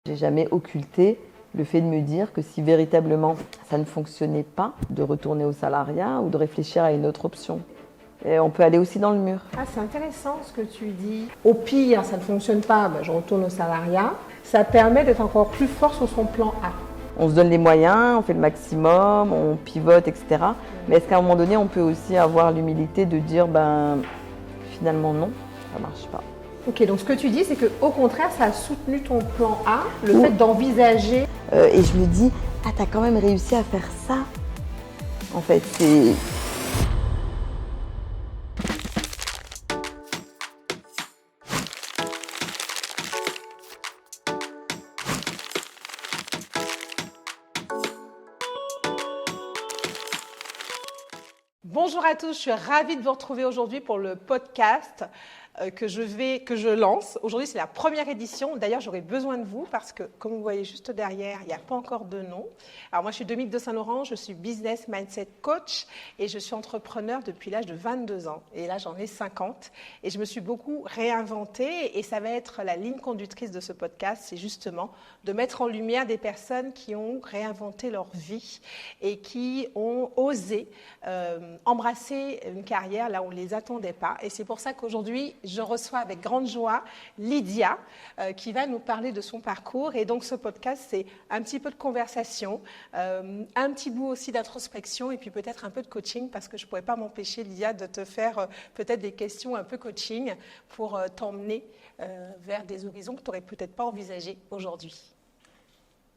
J'ai jamais occulté le fait de me dire que si véritablement ça ne fonctionnait pas, de retourner au salariat ou de réfléchir à une autre option. Et on peut aller aussi dans le mur. Ah, c'est intéressant ce que tu dis. Au pire, ça ne fonctionne pas, je retourne au salariat. Ça permet d'être encore plus fort sur son plan A. On se donne les moyens, on fait le maximum, on pivote, etc. Mais est-ce qu'à un moment donné, on peut aussi avoir l'humilité de dire, finalement non, ça ne marche pas. Ok, donc ce que tu dis, c'est qu'au contraire, ça a soutenu ton plan A, le fait d'envisager. Et je me dis, t'as quand même réussi à faire ça. En fait, c'est... Bonjour à tous, je suis ravie de vous retrouver aujourd'hui pour le podcast que je lance. Aujourd'hui, c'est la première édition. D'ailleurs, j'aurai besoin de vous parce que, comme vous voyez juste derrière, il n'y a pas encore de nom. Alors moi, je suis Dominique de Saint-Laurent, je suis Business Mindset Coach et je suis entrepreneur depuis l'âge de 22 ans. Et là, j'en ai 50. Et je me suis beaucoup réinventée et ça va être la ligne conductrice de ce podcast, c'est justement de mettre en lumière des personnes qui ont réinventé leur vie et qui ont osé embrasser une carrière là où on ne les attendait pas. Et c'est pour ça qu'aujourd'hui, je reçois avec grande joie Lydia qui va nous parler de son parcours. Et donc ce podcast, c'est un petit peu de conversation, un petit bout aussi d'introspection et puis peut-être un peu de coaching parce que je ne pourrais pas m'empêcher, Lydia, de te faire peut-être des questions un peu coaching pour t'emmener vers des horizons que tu n'aurais peut-être pas envisagés aujourd'hui.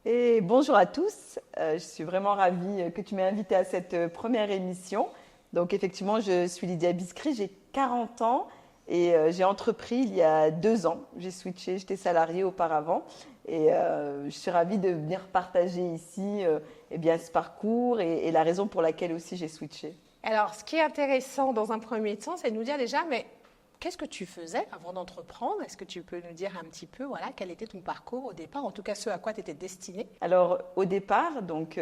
Et bonjour à tous, je suis vraiment ravie que tu m'aies invitée à cette première émission. Donc effectivement, je suis Lydia Biscry, j'ai 40 ans et j'ai entrepris il y a 2 ans. J'ai switché, j'étais salariée auparavant et je suis ravie de venir partager ici ce parcours et la raison pour laquelle aussi j'ai switché. Alors, ce qui est intéressant dans un premier temps, c'est de nous dire déjà, mais qu'est-ce que tu faisais avant d'entreprendre? Est-ce que tu peux nous dire un petit peu, quel était ton parcours au départ, en tout cas ce à quoi tu étais destinée? Alors, au départ,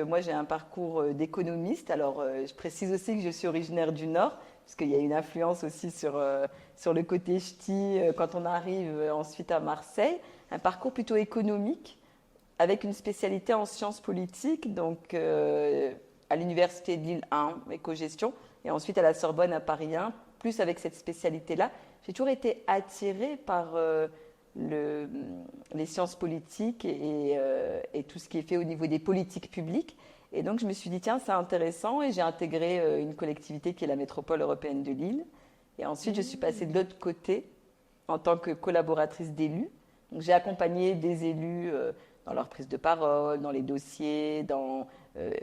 moi j'ai un parcours d'économiste. Alors, je précise aussi que je suis originaire du Nord, parce qu'il y a une influence aussi sur le côté ch'ti quand on arrive ensuite à Marseille. Un parcours plutôt économique, avec une spécialité en sciences politiques, donc à l'université de Lille 1, éco-gestion, et ensuite à la Sorbonne à Paris 1, plus avec cette spécialité-là. J'ai toujours été attirée par les sciences politiques et tout ce qui est fait au niveau des politiques publiques. Et donc, je me suis dit, tiens, c'est intéressant. Et j'ai intégré une collectivité qui est la métropole européenne de Lille. Et ensuite, je suis passée de l'autre côté en tant que collaboratrice d'élus. Donc, j'ai accompagné des élus dans leur prise de parole, dans les dossiers, dans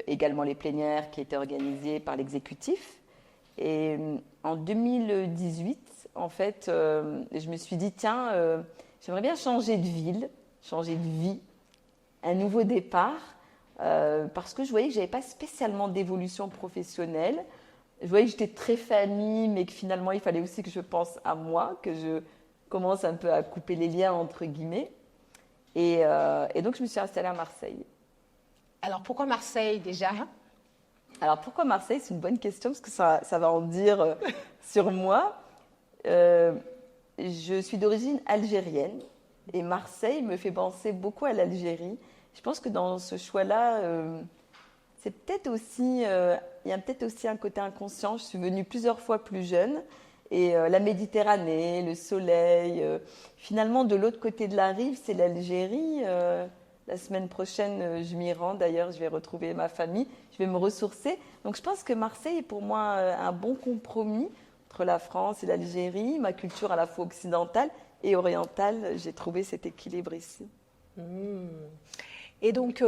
également les plénières qui étaient organisées par l'exécutif. Et en 2018, en fait, je me suis dit, tiens, j'aimerais bien changer de ville, changer de vie, un nouveau départ, parce que je voyais que je n'avais pas spécialement d'évolution professionnelle. Je voyais que j'étais très famille, mais que finalement, il fallait aussi que je pense à moi, que je commence un peu à couper les liens, entre guillemets. Et donc, je me suis installée à Marseille. Alors, pourquoi Marseille déjà? Alors, pourquoi Marseille? C'est une bonne question, parce que ça va en dire sur moi. Je suis d'origine algérienne, et Marseille me fait penser beaucoup à l'Algérie. Je pense que dans ce choix-là, c'est peut-être aussi, il y a peut-être aussi un côté inconscient. Je suis venue plusieurs fois plus jeune, et la Méditerranée, le soleil, finalement, de l'autre côté de la rive, c'est l'Algérie. La semaine prochaine, je m'y rends. D'ailleurs, je vais retrouver ma famille. Je vais me ressourcer. Donc, je pense que Marseille est pour moi un bon compromis entre la France et l'Algérie. Ma culture à la fois occidentale et orientale, j'ai trouvé cet équilibre ici. Et donc,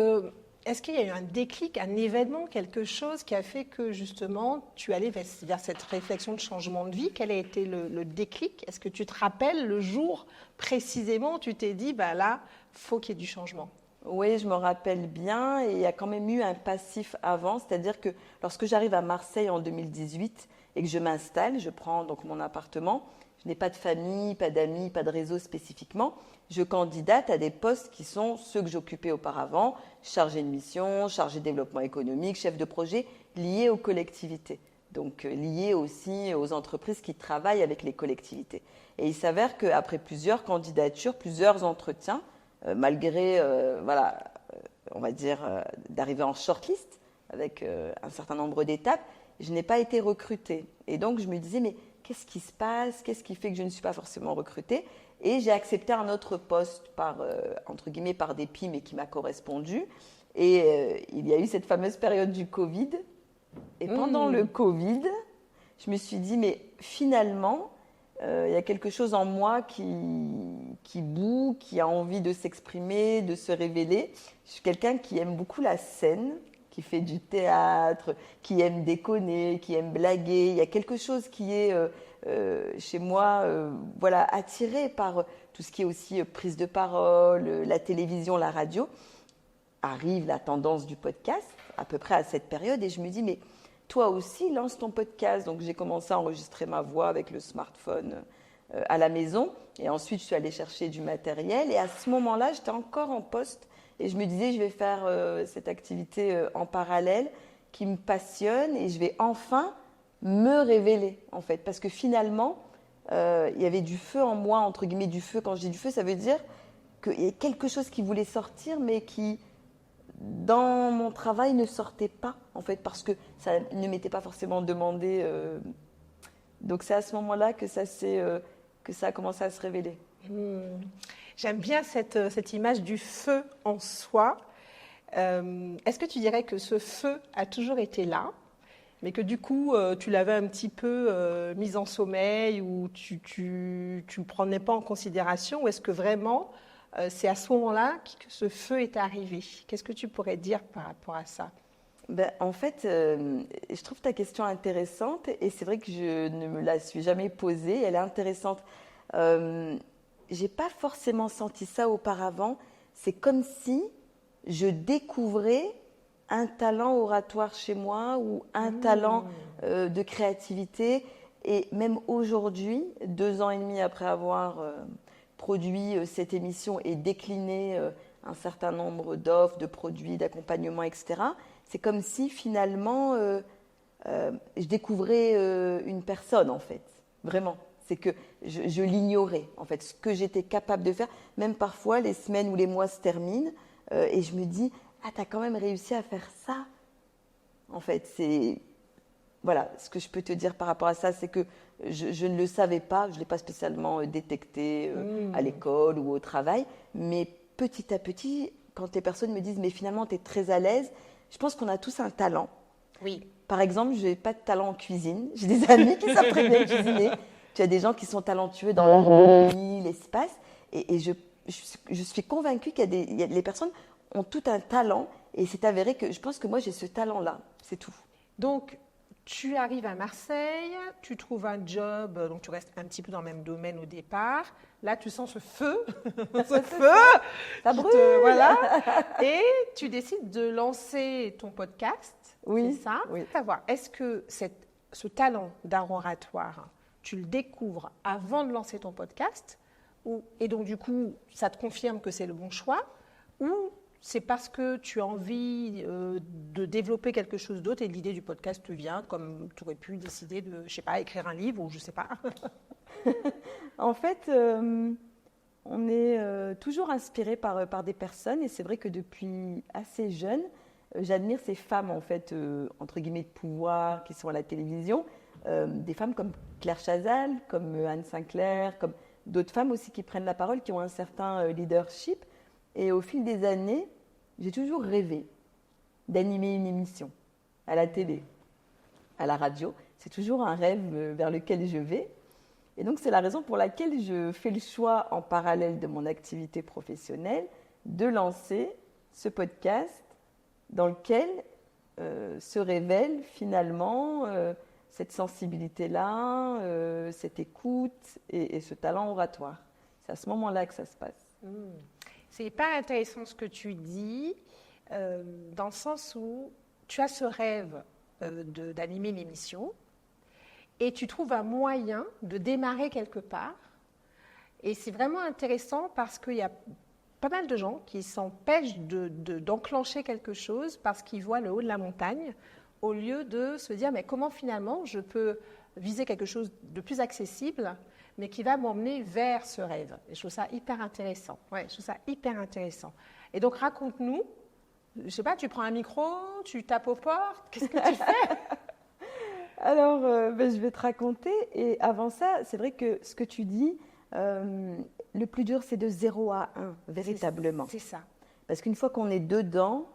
est-ce qu'il y a eu un déclic, un événement, quelque chose qui a fait que justement tu allais vers cette réflexion de changement de vie? Quel a été le déclic? Est-ce que tu te rappelles le jour précisément où tu t'es dit, là, faut qu'il y ait du changement? Oui, je me rappelle bien, et il y a quand même eu un passif avant, c'est-à-dire que lorsque j'arrive à Marseille en 2018 et que je m'installe, je prends donc mon appartement, je n'ai pas de famille, pas d'amis, pas de réseau spécifiquement, je candidate à des postes qui sont ceux que j'occupais auparavant, chargé de mission, chargé de développement économique, chef de projet, liés aux collectivités, donc liés aussi aux entreprises qui travaillent avec les collectivités. Et il s'avère qu'après plusieurs candidatures, plusieurs entretiens, malgré, on va dire, d'arriver en shortlist avec un certain nombre d'étapes, je n'ai pas été recrutée. Et donc, je me disais, mais qu'est-ce qui se passe? Qu'est-ce qui fait que je ne suis pas forcément recrutée? Et j'ai accepté un autre poste entre guillemets, par dépit, mais qui m'a correspondu. Et il y a eu cette fameuse période du Covid. Et pendant le Covid, je me suis dit, mais finalement, il y a quelque chose en moi qui bout, qui a envie de s'exprimer, de se révéler. Je suis quelqu'un qui aime beaucoup la scène, qui fait du théâtre, qui aime déconner, qui aime blaguer. Il y a quelque chose qui est chez moi attiré par tout ce qui est aussi prise de parole, la télévision, la radio. Arrive la tendance du podcast, à peu près à cette période, et je me dis, mais toi aussi, lance ton podcast. Donc, j'ai commencé à enregistrer ma voix avec le smartphone à la maison. Et ensuite, je suis allée chercher du matériel. Et à ce moment-là, j'étais encore en poste. Et je me disais, je vais faire cette activité en parallèle qui me passionne. Et je vais enfin me révéler, en fait. Parce que finalement, il y avait du feu en moi, entre guillemets, du feu. Quand je dis du feu, ça veut dire qu'il y a quelque chose qui voulait sortir, mais qui, dans mon travail, ne sortait pas, en fait, parce que ça ne m'était pas forcément demandé. Donc, c'est à ce moment-là que ça a commencé à se révéler. J'aime bien cette image du feu en soi. Est-ce que tu dirais que ce feu a toujours été là, mais que du coup, tu l'avais un petit peu mis en sommeil ou tu ne le prenais pas en considération, ou est-ce que vraiment c'est à ce moment-là que ce feu est arrivé? Qu'est-ce que tu pourrais dire par rapport à ça? En fait, je trouve ta question intéressante et c'est vrai que je ne me la suis jamais posée. Elle est intéressante. J'ai pas forcément senti ça auparavant. C'est comme si je découvrais un talent oratoire chez moi ou un talent de créativité. Et même aujourd'hui, 2 ans et demi après avoir produit cette émission et décliné un certain nombre d'offres, de produits, d'accompagnement, etc., c'est comme si finalement je découvrais une personne, en fait, vraiment. C'est que je l'ignorais, en fait, ce que j'étais capable de faire. Même parfois, les semaines ou les mois se terminent et je me dis, ah, t'as quand même réussi à faire ça. En fait, voilà, ce que je peux te dire par rapport à ça, c'est que je ne le savais pas, je ne l'ai pas spécialement détecté à l'école ou au travail, mais petit à petit, quand les personnes me disent, mais finalement, tu es très à l'aise, je pense qu'on a tous un talent. Oui. Par exemple, je n'ai pas de talent en cuisine. J'ai des amis qui savent très bien cuisiner. Tu as des gens qui sont talentueux dans l'harmonie, l'espace. Et je suis convaincue les personnes ont tout un talent. Et c'est avéré que je pense que moi, j'ai ce talent-là. C'est tout. Donc, tu arrives à Marseille, tu trouves un job, donc tu restes un petit peu dans le même domaine au départ. Là, tu sens ce feu, ça brûle. Voilà. Et tu décides de lancer ton podcast. Oui. C'est ça. Oui. Savoir, est-ce que ce talent d'art oratoire, tu le découvres avant de lancer ton podcast, et donc du coup, ça te confirme que c'est le bon choix, ou c'est parce que tu as envie de développer quelque chose d'autre et l'idée du podcast te vient, comme tu aurais pu décider de, je sais pas, écrire un livre ou je sais pas. En fait, on est toujours inspiré par des personnes et c'est vrai que depuis assez jeune, j'admire ces femmes en fait, entre guillemets de pouvoir qui sont à la télévision, des femmes comme Claire Chazal, comme Anne Sinclair, comme d'autres femmes aussi qui prennent la parole, qui ont un certain leadership. Et au fil des années, j'ai toujours rêvé d'animer une émission à la télé, à la radio. C'est toujours un rêve vers lequel je vais. Et donc, c'est la raison pour laquelle je fais le choix, en parallèle de mon activité professionnelle, de lancer ce podcast dans lequel se révèle finalement cette sensibilité-là, cette écoute et ce talent oratoire. C'est à ce moment-là que ça se passe. C'est hyper intéressant ce que tu dis, dans le sens où tu as ce rêve d'animer une émission et tu trouves un moyen de démarrer quelque part. Et c'est vraiment intéressant parce qu'il y a pas mal de gens qui s'empêchent d'enclencher quelque chose parce qu'ils voient le haut de la montagne au lieu de se dire mais comment finalement je peux viser quelque chose de plus accessible mais qui va m'emmener vers ce rêve. Et je trouve ça hyper intéressant. Ouais, je trouve ça hyper intéressant. Et donc, raconte-nous, je ne sais pas, tu prends un micro, tu tapes aux portes, qu'est-ce que tu fais? Alors, je vais te raconter. Et avant ça, c'est vrai que ce que tu dis, le plus dur, c'est de 0 à 1, véritablement. C'est ça. Parce qu'une fois qu'on est dedans,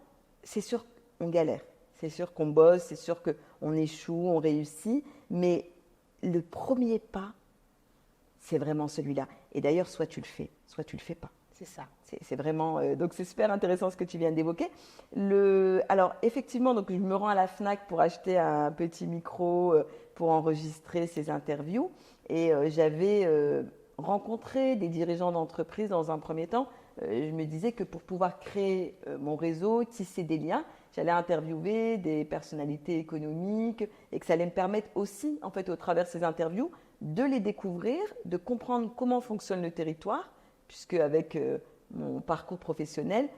c'est sûr qu'on galère. C'est sûr qu'on bosse, c'est sûr qu'on échoue, on réussit. Mais le premier pas, c'est vraiment celui-là. Et d'ailleurs, soit tu le fais, soit tu le fais pas. C'est ça. C'est vraiment, donc c'est super intéressant ce que tu viens d'évoquer. Alors effectivement, donc je me rends à la Fnac pour acheter un petit micro pour enregistrer ces interviews. Et j'avais rencontré des dirigeants d'entreprise dans un premier temps. Je me disais que pour pouvoir créer mon réseau, tisser des liens, j'allais interviewer des personnalités économiques et que ça allait me permettre aussi, en fait, au travers de ces interviews, de les découvrir, de comprendre comment fonctionne le territoire, puisque avec mon parcours professionnel,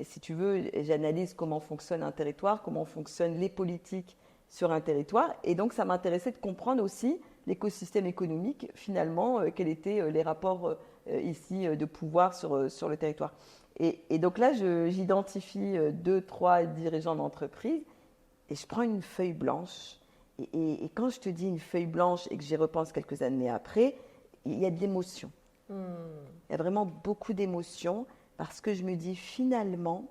si tu veux, j'analyse comment fonctionne un territoire, comment fonctionnent les politiques sur un territoire. Et donc, ça m'intéressait de comprendre aussi l'écosystème économique, finalement, quels étaient les rapports ici de pouvoir sur le territoire. Et donc là, j'identifie 2-3 dirigeants d'entreprise et je prends une feuille blanche. Et quand je te dis une feuille blanche et que j'y repense quelques années après, il y a de l'émotion. Il y a vraiment beaucoup d'émotions parce que je me dis finalement,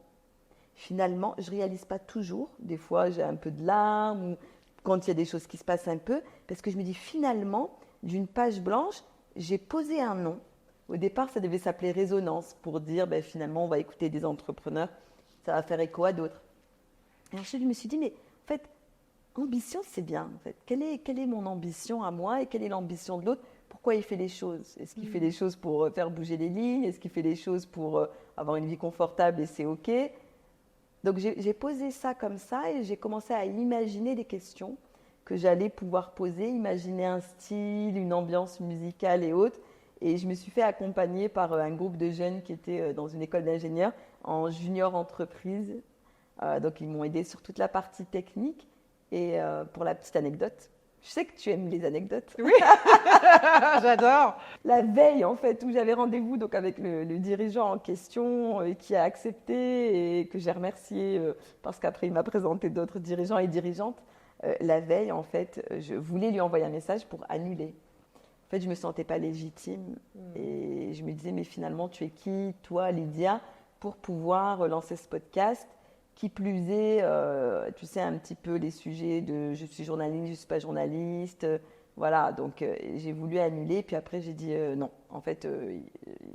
je ne réalise pas toujours. Des fois, j'ai un peu de larmes ou quand il y a des choses qui se passent un peu, parce que je me dis finalement, d'une page blanche, j'ai posé un nom. Au départ, ça devait s'appeler Résonance pour dire finalement, on va écouter des entrepreneurs, ça va faire écho à d'autres. Et ensuite, je me suis dit, mais en fait, ambition, c'est bien. En fait. Quelle est mon ambition à moi et quelle est l'ambition de l'autre? Pourquoi il fait les choses? Est-ce qu'il fait les choses pour faire bouger les lignes? Est-ce qu'il fait les choses pour avoir une vie confortable et c'est OK? Donc, j'ai posé ça comme ça et j'ai commencé à imaginer des questions que j'allais pouvoir poser, imaginer un style, une ambiance musicale et autres. Et je me suis fait accompagner par un groupe de jeunes qui étaient dans une école d'ingénieurs en junior entreprise. Donc, ils m'ont aidé sur toute la partie technique. Et pour la petite anecdote, je sais que tu aimes les anecdotes. Oui, j'adore. La veille, en fait, où j'avais rendez-vous donc, avec le dirigeant en question qui a accepté et que j'ai remercié parce qu'après, il m'a présenté d'autres dirigeants et dirigeantes. La veille, en fait, je voulais lui envoyer un message pour annuler. En fait, je ne me sentais pas légitime et je me disais, mais finalement, tu es qui, toi, Lydia, pour pouvoir lancer ce podcast? Qui plus est, tu sais, un petit peu les sujets de je suis journaliste, je ne suis pas journaliste. Voilà, donc j'ai voulu annuler. Puis après, j'ai dit non, en fait, il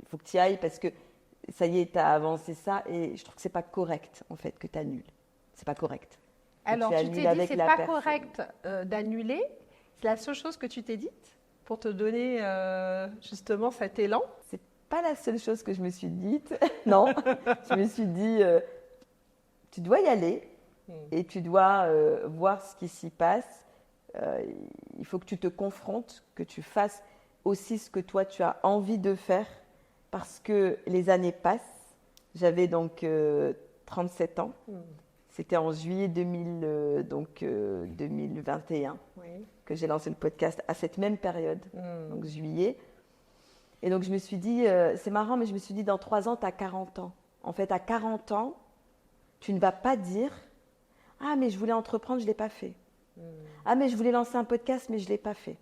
faut que tu y ailles parce que ça y est, tu as avancé ça. Et je trouve que ce n'est pas correct, en fait, que tu annules. Ce n'est pas correct. Alors, tu t'es dit, ce n'est pas correct d'annuler. C'est la seule chose que tu t'es dite pour te donner justement cet élan? Ce n'est pas la seule chose que je me suis dite. Non, je me suis dit... tu dois y aller et tu dois voir ce qui s'y passe. Il faut que tu te confrontes, que tu fasses aussi ce que toi tu as envie de faire parce que les années passent. J'avais donc 37 ans. C'était en juillet 2021 que j'ai lancé le podcast à cette même période, donc juillet. Et donc je me suis dit, c'est marrant, mais je me suis dit dans 3 ans, tu as 40 ans. En fait, à 40 ans, tu ne vas pas dire « Ah, mais je voulais entreprendre, je ne l'ai pas fait. Ah, mais je voulais lancer un podcast, mais je ne l'ai pas fait.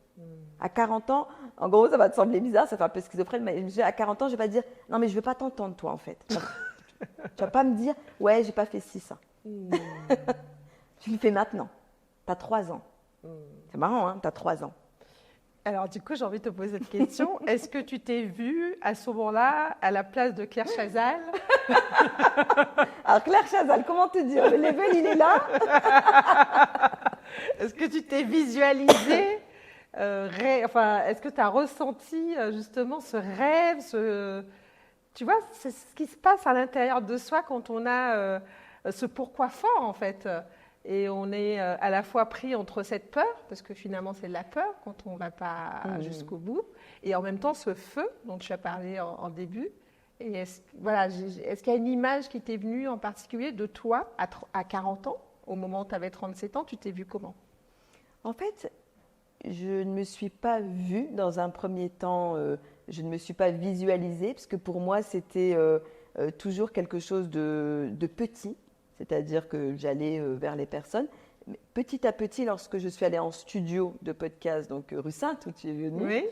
À 40 ans, en gros, ça va te sembler bizarre, ça fait un peu schizophrène, mais à 40 ans, je ne vais pas dire « Non, mais je ne veux pas t'entendre, toi, en fait. » Tu ne vas pas me dire « Ouais, je n'ai pas fait ci, ça. » Tu le fais maintenant. Tu as 3 ans. C'est marrant, hein, tu as 3 ans. Alors, du coup, j'ai envie de te poser cette question. Est-ce que tu t'es vue à ce moment-là à la place de Claire Chazal? Alors, Claire Chazal, comment te dire? Le level, il est là. Est-ce que tu t'es visualisée est-ce que tu as ressenti justement ce rêve Tu vois, c'est ce qui se passe à l'intérieur de soi quand on a ce pourquoi fort, en fait. Et on est à la fois pris entre cette peur, parce que finalement c'est de la peur quand on ne va pas jusqu'au bout, et en même temps ce feu dont tu as parlé en début. Et est-ce qu'il y a une image qui t'est venue en particulier de toi à 40 ans, au moment où tu avais 37 ans, tu t'es vue comment? En fait, je ne me suis pas vue dans un premier temps, je ne me suis pas visualisée, parce que pour moi, c'était toujours quelque chose de petit, c'est-à-dire que j'allais vers les personnes. Mais petit à petit, lorsque je suis allée en studio de podcast, donc rue Sainte, où tu es venue, Oui.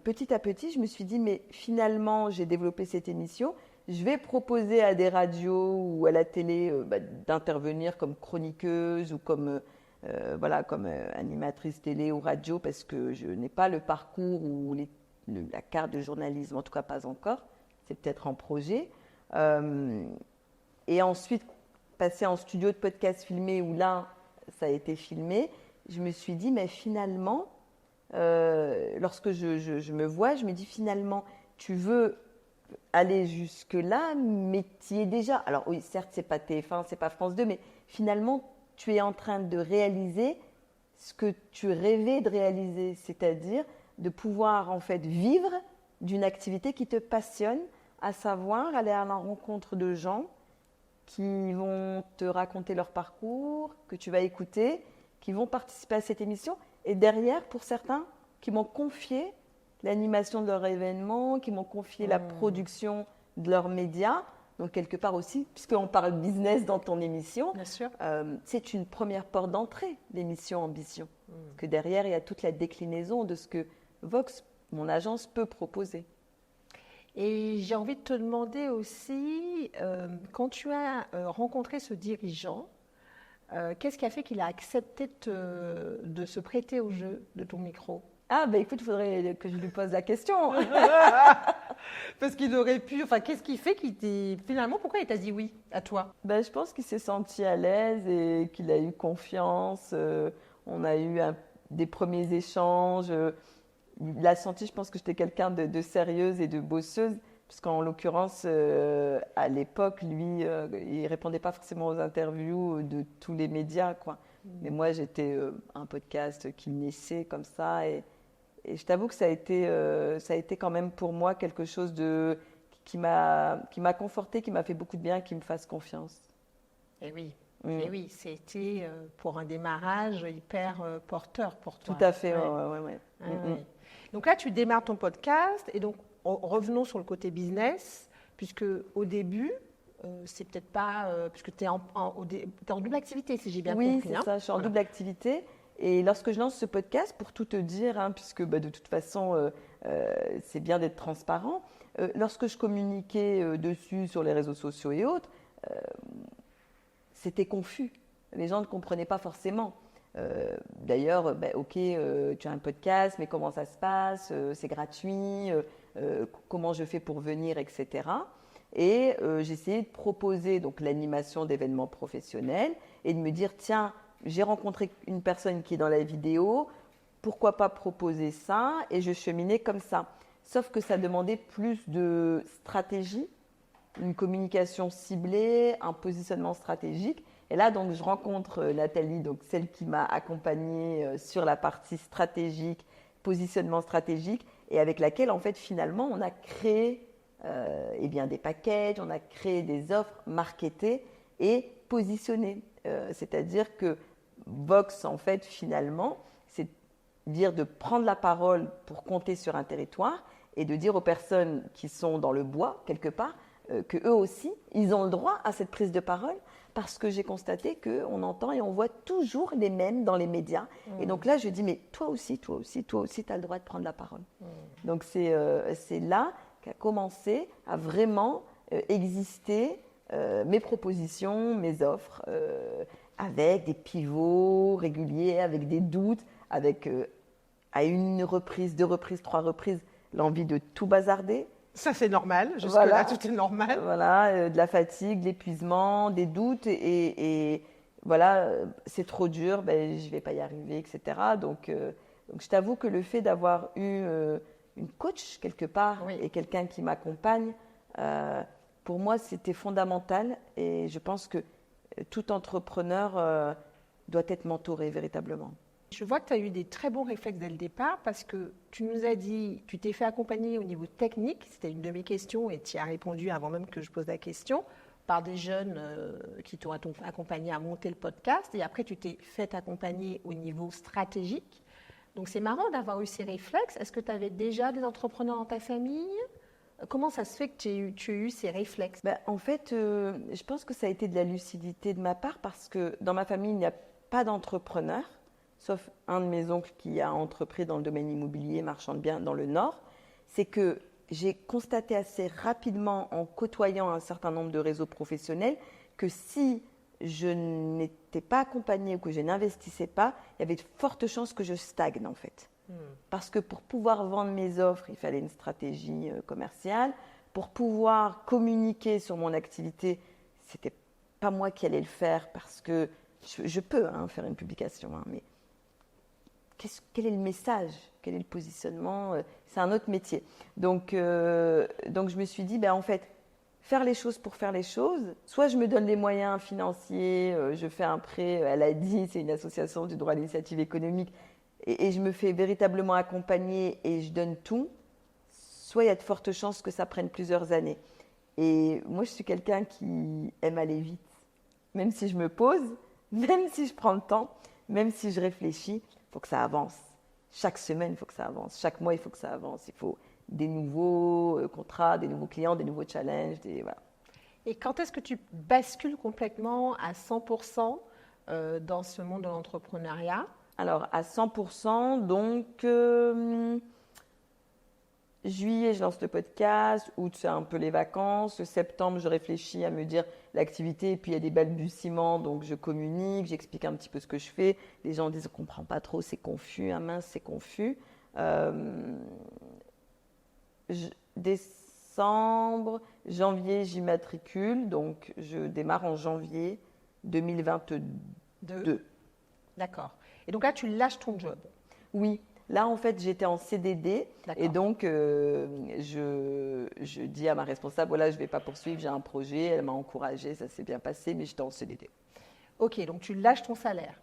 petit à petit, je me suis dit, mais finalement, j'ai développé cette émission, je vais proposer à des radios ou à la télé d'intervenir comme chroniqueuse ou comme, comme animatrice télé ou radio, parce que je n'ai pas le parcours ou la carte de journalisme, en tout cas pas encore, c'est peut-être en projet. Et ensuite, passer en studio de podcast filmé, où là, ça a été filmé, je me suis dit, mais finalement, lorsque je me vois, je me dis finalement, tu veux aller jusque-là, mais tu y es déjà. Alors oui, certes, c'est pas TF1, c'est pas France 2, mais finalement, tu es en train de réaliser ce que tu rêvais de réaliser, c'est-à-dire de pouvoir en fait vivre d'une activité qui te passionne, à savoir aller à la rencontre de gens qui vont te raconter leur parcours, que tu vas écouter, qui vont participer à cette émission. Et derrière, pour certains, qui m'ont confié l'animation de leur événement, qui m'ont confié la production de leurs médias. Donc, quelque part aussi, puisqu'on parle business dans ton émission, Bien sûr. c'est une première porte d'entrée, l'émission Ambition. Parce que derrière, il y a toute la déclinaison de ce que Vox, mon agence, peut proposer. Et j'ai envie de te demander aussi, quand tu as rencontré ce dirigeant, qu'est-ce qui a fait qu'il a accepté de se prêter au jeu de ton micro? Ah, bah écoute, il faudrait que je lui pose la question. Parce qu'il aurait pu. Enfin, qu'est-ce qui fait qu'il t'est. Finalement, pourquoi il t'a dit oui à toi? Ben, je pense qu'il s'est senti à l'aise et qu'il a eu confiance. On a eu des premiers échanges. Il a senti, je pense, que j'étais quelqu'un de sérieuse et de bosseuse. Puisqu'en l'occurrence, à l'époque, lui, il ne répondait pas forcément aux interviews de tous les médias, quoi. Mais moi, j'étais un podcast qui naissait comme ça. Et je t'avoue que ça a été quand même pour moi quelque chose qui m'a conforté, qui m'a fait beaucoup de bien, qui me fasse confiance. Eh oui, eh oui, c'était pour un démarrage hyper porteur pour toi. Tout à fait, Ouais. ouais. Ouais. Donc là, tu démarres ton podcast et donc revenons sur le côté business, puisque au début, c'est peut-être pas, puisque tu es en double activité, si j'ai bien compris. Oui, c'est ça, je suis en double activité. Et lorsque je lance ce podcast, pour tout te dire, puisque de toute façon, c'est bien d'être transparent, lorsque je communiquais dessus sur les réseaux sociaux et autres, c'était confus. Les gens ne comprenaient pas forcément. D'ailleurs, ok, tu as un podcast, mais comment ça se passe? C'est gratuit? Comment je fais pour venir, etc. Et j'essayais de proposer donc l'animation d'événements professionnels et de me dire, tiens, j'ai rencontré une personne qui est dans la vidéo, pourquoi pas proposer ça? Et je cheminais comme ça. Sauf que ça demandait plus de stratégie, une communication ciblée, un positionnement stratégique. Et là, donc, je rencontre Nathalie, donc celle qui m'a accompagnée sur la partie stratégique, positionnement stratégique, et avec laquelle, en fait, finalement, on a créé des packages, on a créé des offres marketées et positionnées. C'est-à-dire que Vox, en fait, finalement, c'est dire de prendre la parole pour compter sur un territoire et de dire aux personnes qui sont dans le bois, quelque part, que eux aussi, ils ont le droit à cette prise de parole parce que j'ai constaté qu'on entend et on voit toujours les mêmes dans les médias. Et donc là, je dis, mais toi aussi, tu as le droit de prendre la parole. Donc c'est là qu'a commencé à vraiment exister mes propositions, mes offres, avec des pivots réguliers, avec des doutes, avec à une reprise, 2 reprises, 3 reprises, l'envie de tout bazarder. Ça, c'est normal. Jusque-là, tout est normal. Voilà, de la fatigue, de l'épuisement, des doutes. Et voilà, c'est trop dur, je ne vais pas y arriver, etc. Donc je t'avoue que le fait d'avoir eu une coach quelque part et quelqu'un qui m'accompagne, pour moi, c'était fondamental. Et je pense que tout entrepreneur doit être mentoré véritablement. Je vois que tu as eu des très bons réflexes dès le départ parce que tu nous as dit, tu t'es fait accompagner au niveau technique, c'était une de mes questions et tu y as répondu avant même que je pose la question, par des jeunes qui t'ont accompagné à monter le podcast et après tu t'es fait accompagner au niveau stratégique Donc, c'est marrant d'avoir eu ces réflexes. Est-ce que tu avais déjà des entrepreneurs dans ta famille? Comment ça se fait que tu aies eu ces réflexes? En fait, je pense que ça a été de la lucidité de ma part parce que dans ma famille, il n'y a pas d'entrepreneur, sauf un de mes oncles qui a entrepris dans le domaine immobilier, marchand de biens dans le Nord. C'est que j'ai constaté assez rapidement en côtoyant un certain nombre de réseaux professionnels que si je n'étais pas accompagnée ou que je n'investissais pas, il y avait de fortes chances que je stagne en fait. Parce que pour pouvoir vendre mes offres, il fallait une stratégie commerciale. Pour pouvoir communiquer sur mon activité, ce n'était pas moi qui allais le faire parce que je peux faire une publication, mais quel est le message? Quel est le positionnement? C'est un autre métier. Donc je me suis dit, en fait, faire les choses pour faire les choses. Soit je me donne les moyens financiers, je fais un prêt à l'ADI, c'est une association du droit à l'initiative économique, et je me fais véritablement accompagner et je donne tout. Soit il y a de fortes chances que ça prenne plusieurs années. Et moi, je suis quelqu'un qui aime aller vite. Même si je me pose, même si je prends le temps, même si je réfléchis, il faut que ça avance. Chaque semaine, il faut que ça avance. Chaque mois, il faut que ça avance. Il faut des nouveaux contrats, des nouveaux clients, des nouveaux challenges. Voilà. Et quand est-ce que tu bascules complètement à 100% dans ce monde de l'entrepreneuriat? Alors, à 100%, donc, juillet, je lance le podcast, août, c'est un peu les vacances, septembre, je réfléchis à me dire l'activité, et puis il y a des balbutiements, donc je communique, j'explique un petit peu ce que je fais. Les gens disent, on ne comprend pas trop, c'est confus, mince, c'est confus. Décembre, janvier, j'y matricule, donc je démarre en janvier 2022. D'accord. Et donc là, tu lâches ton job? Oui. Là, en fait, j'étais en CDD. D'accord. Et donc, je dis à ma responsable, voilà, je ne vais pas poursuivre, j'ai un projet. Elle m'a encouragée, ça s'est bien passé, mais j'étais en CDD. Ok, donc tu lâches ton salaire?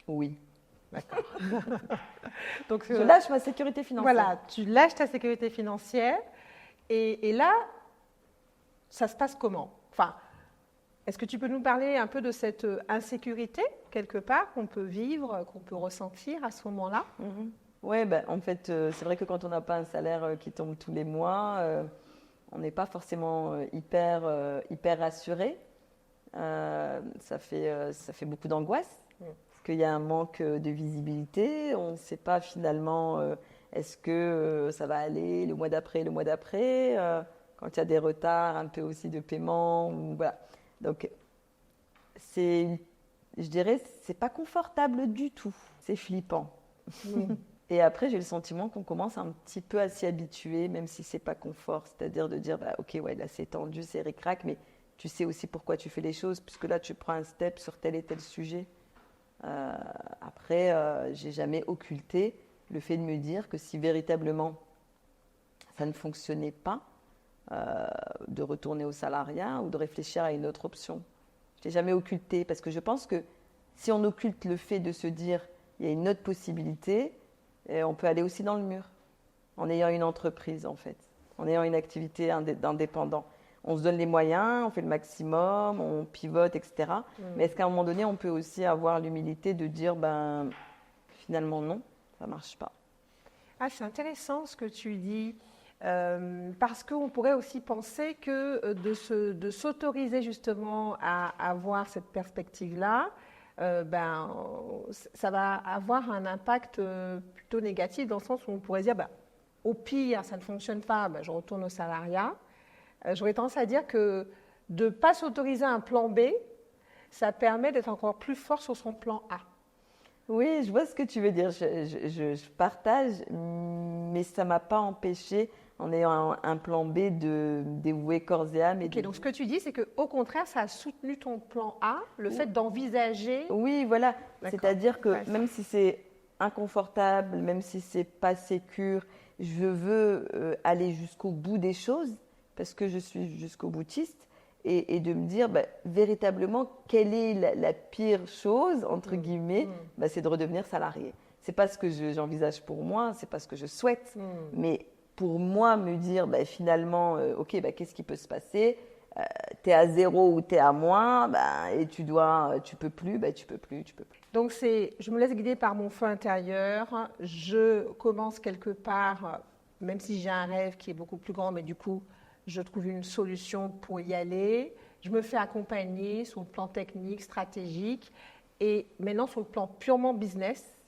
Oui. D'accord. Donc, je lâche ma sécurité financière. Voilà, tu lâches ta sécurité financière. Et là, ça se passe comment? Enfin, est-ce que tu peux nous parler un peu de cette insécurité, quelque part, qu'on peut vivre, qu'on peut ressentir à ce moment-là? Oui, en fait, c'est vrai que quand on n'a pas un salaire qui tombe tous les mois, on n'est pas forcément hyper rassuré. Ça fait beaucoup d'angoisse, parce qu'il y a un manque de visibilité. On ne sait pas finalement, est-ce que ça va aller le mois d'après, quand il y a des retards un peu aussi de paiement. Voilà. Donc, je dirais, c'est pas confortable du tout. C'est flippant. Et après, j'ai le sentiment qu'on commence un petit peu à s'y habituer, même si c'est pas confort. C'est-à-dire de dire, ok, ouais, là c'est tendu, c'est ric-rac, mais tu sais aussi pourquoi tu fais les choses, puisque là tu prends un step sur tel et tel sujet. Après, j'ai jamais occulté le fait de me dire que si véritablement ça ne fonctionnait pas, de retourner au salariat ou de réfléchir à une autre option. Je ne l'ai jamais occulté parce que je pense que si on occulte le fait de se dire il y a une autre possibilité, on peut aller aussi dans le mur en ayant une entreprise en fait, en ayant une activité d'indépendant. On se donne les moyens, on fait le maximum, on pivote, etc. Mais est-ce qu'à un moment donné, on peut aussi avoir l'humilité de dire finalement non, ça ne marche pas. Ah, c'est intéressant ce que tu dis. Parce qu'on pourrait aussi penser que de s'autoriser justement à avoir cette perspective-là, ça va avoir un impact plutôt négatif dans le sens où on pourrait dire, au pire, ça ne fonctionne pas, je retourne au salariat. J'aurais tendance à dire que de ne pas s'autoriser un plan B, ça permet d'être encore plus fort sur son plan A. Oui, je vois ce que tu veux dire, je partage, mais ça ne m'a pas empêché, en ayant un plan B, de dévouer corps et âme. Donc ce que tu dis, c'est qu'au contraire, ça a soutenu ton plan A, le fait d'envisager… Oui, voilà, D'accord. C'est-à-dire que même si c'est inconfortable, même si ce n'est pas sécure, je veux aller jusqu'au bout des choses, parce que je suis jusqu'au boutiste. Et de me dire véritablement quelle est la pire chose, entre guillemets, c'est de redevenir salarié. Ce n'est pas ce que j'envisage pour moi, ce n'est pas ce que je souhaite. Mais pour moi, me dire finalement, ok, qu'est-ce qui peut se passer? tu es à zéro ou tu es à moins, et tu peux plus, tu peux plus. Donc, je me laisse guider par mon feu intérieur. Je commence quelque part, même si j'ai un rêve qui est beaucoup plus grand, mais du coup, je trouve une solution pour y aller. Je me fais accompagner sur le plan technique, stratégique. Et maintenant, sur le plan purement business,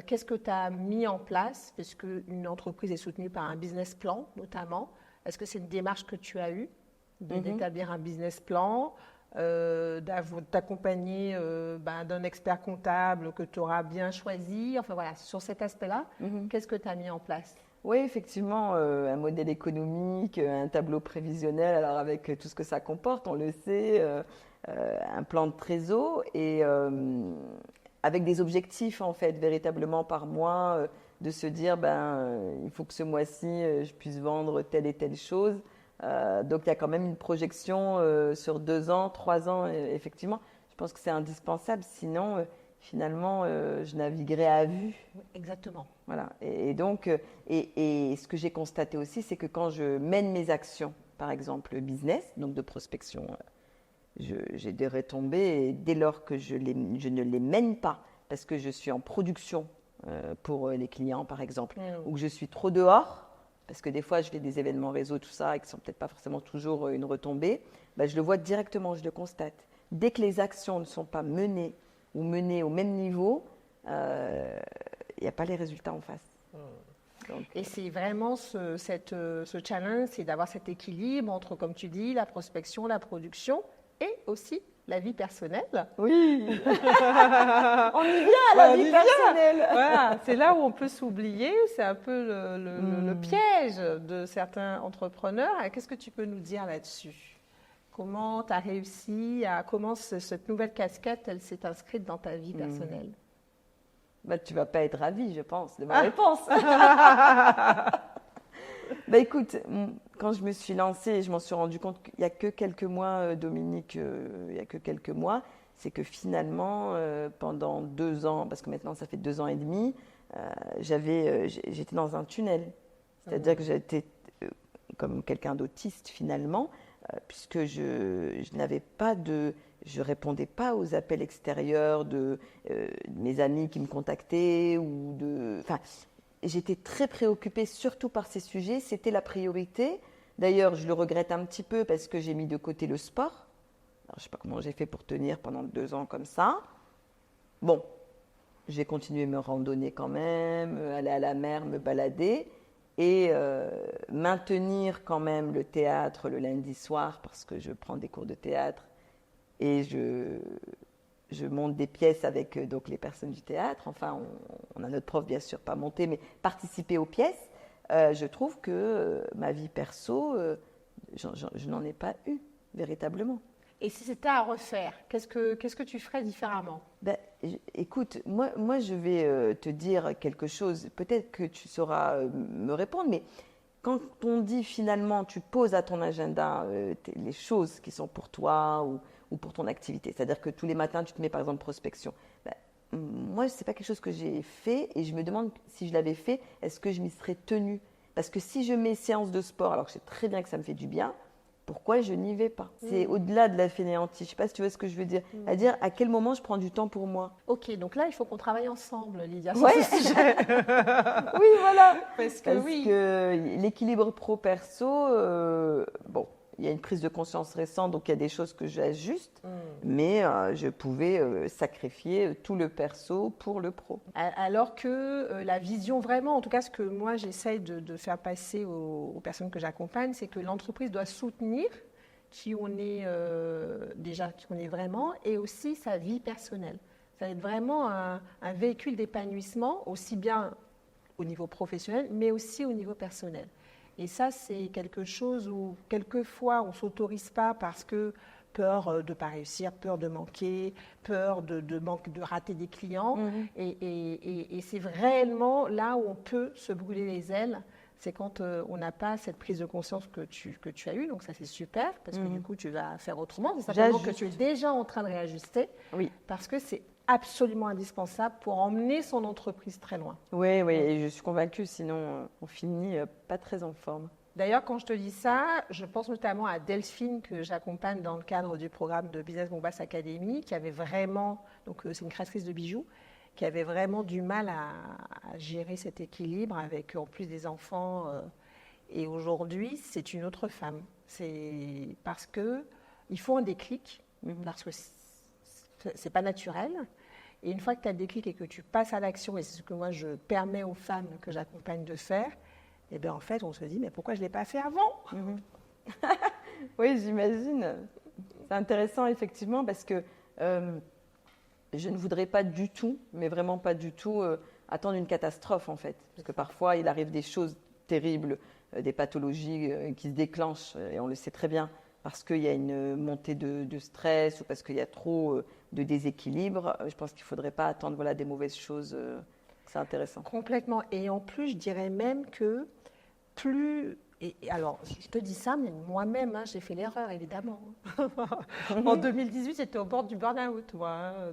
qu'est-ce que tu as mis en place? Parce qu'une entreprise est soutenue par un business plan, notamment. Est-ce que c'est une démarche que tu as eue d'établir un business plan, d'accompagner d'un expert comptable que tu auras bien choisi? Enfin voilà, sur cet aspect-là, qu'est-ce que tu as mis en place? Oui, effectivement, un modèle économique, un tableau prévisionnel, alors avec tout ce que ça comporte, on le sait, un plan de trésor et avec des objectifs en fait, véritablement par mois, de se dire il faut que ce mois-ci je puisse vendre telle et telle chose. Donc il y a quand même une projection sur 2 ans, 3 ans, effectivement. Je pense que c'est indispensable, sinon finalement je naviguerai à vue. Exactement. Voilà. Et donc, et ce que j'ai constaté aussi, c'est que quand je mène mes actions, par exemple business, donc de prospection, j'ai des retombées. Et dès lors que je ne les mène pas, parce que je suis en production pour les clients, par exemple, ou que je suis trop dehors, parce que des fois, je fais des événements réseau, tout ça, et qui ne sont peut-être pas forcément toujours une retombée, je le vois directement, je le constate. Dès que les actions ne sont pas menées ou menées au même niveau, il n'y a pas les résultats en face. Donc, et c'est vraiment ce challenge, c'est d'avoir cet équilibre entre, comme tu dis, la prospection, la production et aussi la vie personnelle. Oui, on y vient à la vie personnelle. Voilà, c'est là où on peut s'oublier, c'est un peu le piège de certains entrepreneurs. Qu'est-ce que tu peux nous dire là-dessus? Comment tu as réussi comment cette nouvelle casquette, elle s'est inscrite dans ta vie personnelle? Tu ne vas pas être ravie, je pense, de ma réponse. Écoute, quand je me suis lancée, je m'en suis rendu compte qu'il n'y a que quelques mois, Dominique, il n'y a que quelques mois, c'est que finalement, pendant 2 ans, parce que maintenant ça fait 2 ans et demi, j'étais dans un tunnel. C'est-à-dire que j'étais comme quelqu'un d'autiste finalement, puisque je n'avais pas je répondais pas aux appels extérieurs de mes amis qui me contactaient j'étais très préoccupée surtout par ces sujets, c'était la priorité. D'ailleurs, je le regrette un petit peu parce que j'ai mis de côté le sport. Alors, je ne sais pas comment j'ai fait pour tenir pendant 2 ans comme ça. Bon, j'ai continué me randonner quand même, aller à la mer, me balader et maintenir quand même le théâtre le lundi soir parce que je prends des cours de théâtre et je monte des pièces avec donc les personnes du théâtre. Enfin, on a notre prof, bien sûr, pas monter, mais participer aux pièces. Je trouve que ma vie perso, je n'en ai pas eu, véritablement. Et si c'était à refaire, qu'est-ce que tu ferais différemment? Écoute, moi, je vais te dire quelque chose. Peut-être que tu sauras me répondre, mais quand on dit finalement, tu poses à ton agenda les choses qui sont pour toi ou pour ton activité. C'est-à-dire que tous les matins, tu te mets par exemple prospection. Moi, ce n'est pas quelque chose que j'ai fait et je me demande si je l'avais fait, est-ce que je m'y serais tenue? Parce que si je mets séance de sport, alors que je sais très bien que ça me fait du bien, pourquoi je n'y vais pas? C'est au-delà de la fainéantise. Je ne sais pas si tu vois ce que je veux dire. C'est-à-dire à quel moment je prends du temps pour moi. Ok, donc là, il faut qu'on travaille ensemble, Lydia, sur ce sujet. Oui, voilà. Parce que l'équilibre pro-perso, il y a une prise de conscience récente, donc il y a des choses que j'ajuste, mais je pouvais sacrifier tout le perso pour le pro. Alors que la vision vraiment, en tout cas ce que moi j'essaye de faire passer aux personnes que j'accompagne, c'est que l'entreprise doit soutenir qui on est qui on est vraiment, et aussi sa vie personnelle. Ça va être vraiment un véhicule d'épanouissement, aussi bien au niveau professionnel, mais aussi au niveau personnel. Et ça, c'est quelque chose où, quelquefois, on ne s'autorise pas parce que peur de ne pas réussir, peur de manquer, peur de rater des clients. Et c'est réellement là où on peut se brûler les ailes. C'est quand on n'a pas cette prise de conscience que tu as eue. Donc ça, c'est super, parce que du coup, tu vas faire autrement. C'est simplement que tu es déjà en train de réajuster. Oui. Parce que c'est absolument indispensable pour emmener son entreprise très loin. Oui, et je suis convaincue, sinon on finit pas très en forme. D'ailleurs, quand je te dis ça, je pense notamment à Delphine que j'accompagne dans le cadre du programme de Business Bombas Academy, qui avait vraiment, donc c'est une créatrice de bijoux, qui avait vraiment du mal à gérer cet équilibre avec en plus des enfants. Et aujourd'hui, c'est une autre femme. C'est parce que il faut un déclic, parce que c'est pas naturel. Et une fois que tu as le déclic et que tu passes à l'action, et c'est ce que moi je permets aux femmes que j'accompagne de faire, et bien en fait on se dit mais pourquoi je ne l'ai pas fait avant? Oui, j'imagine. C'est intéressant effectivement parce que je ne voudrais pas du tout, mais vraiment pas du tout, attendre une catastrophe en fait. Parce que parfois il arrive des choses terribles, des pathologies qui se déclenchent, et on le sait très bien, parce qu'il y a une montée de stress ou parce qu'il y a trop de déséquilibre. Je pense qu'il ne faudrait pas attendre voilà, des mauvaises choses. C'est intéressant. Complètement. Et en plus, je dirais même que plus... Et alors, je te dis ça, mais moi-même, hein, j'ai fait l'erreur, évidemment. En 2018, j'étais au bord du burn-out.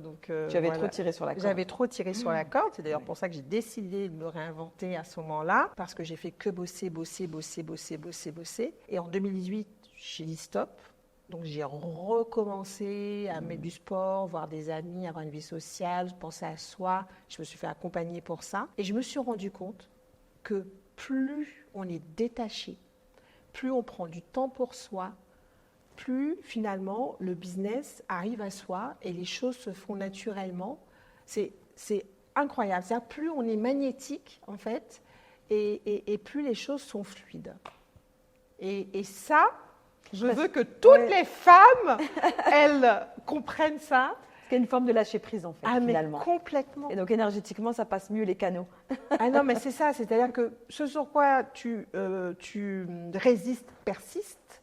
Donc, tu avais trop tiré sur la corde. J'avais trop tiré sur la corde. C'est d'ailleurs pour ça que j'ai décidé de me réinventer à ce moment-là, parce que j'ai fait que bosser. Et en 2018, j'ai dit stop. Donc, j'ai recommencé à mettre du sport, voir des amis, avoir une vie sociale, penser à soi. Je me suis fait accompagner pour ça. Et je me suis rendu compte que plus on est détaché, plus on prend du temps pour soi, plus finalement le business arrive à soi et les choses se font naturellement. C'est incroyable. C'est-à-dire plus on est magnétique en fait et plus les choses sont fluides. Et ça, je veux que toutes les femmes, elles comprennent ça. C'est une forme de lâcher prise en fait, finalement. Mais complètement. Et donc énergétiquement, ça passe mieux les canaux. Ah non, mais c'est ça. C'est-à-dire que ce sur quoi tu résistes persiste.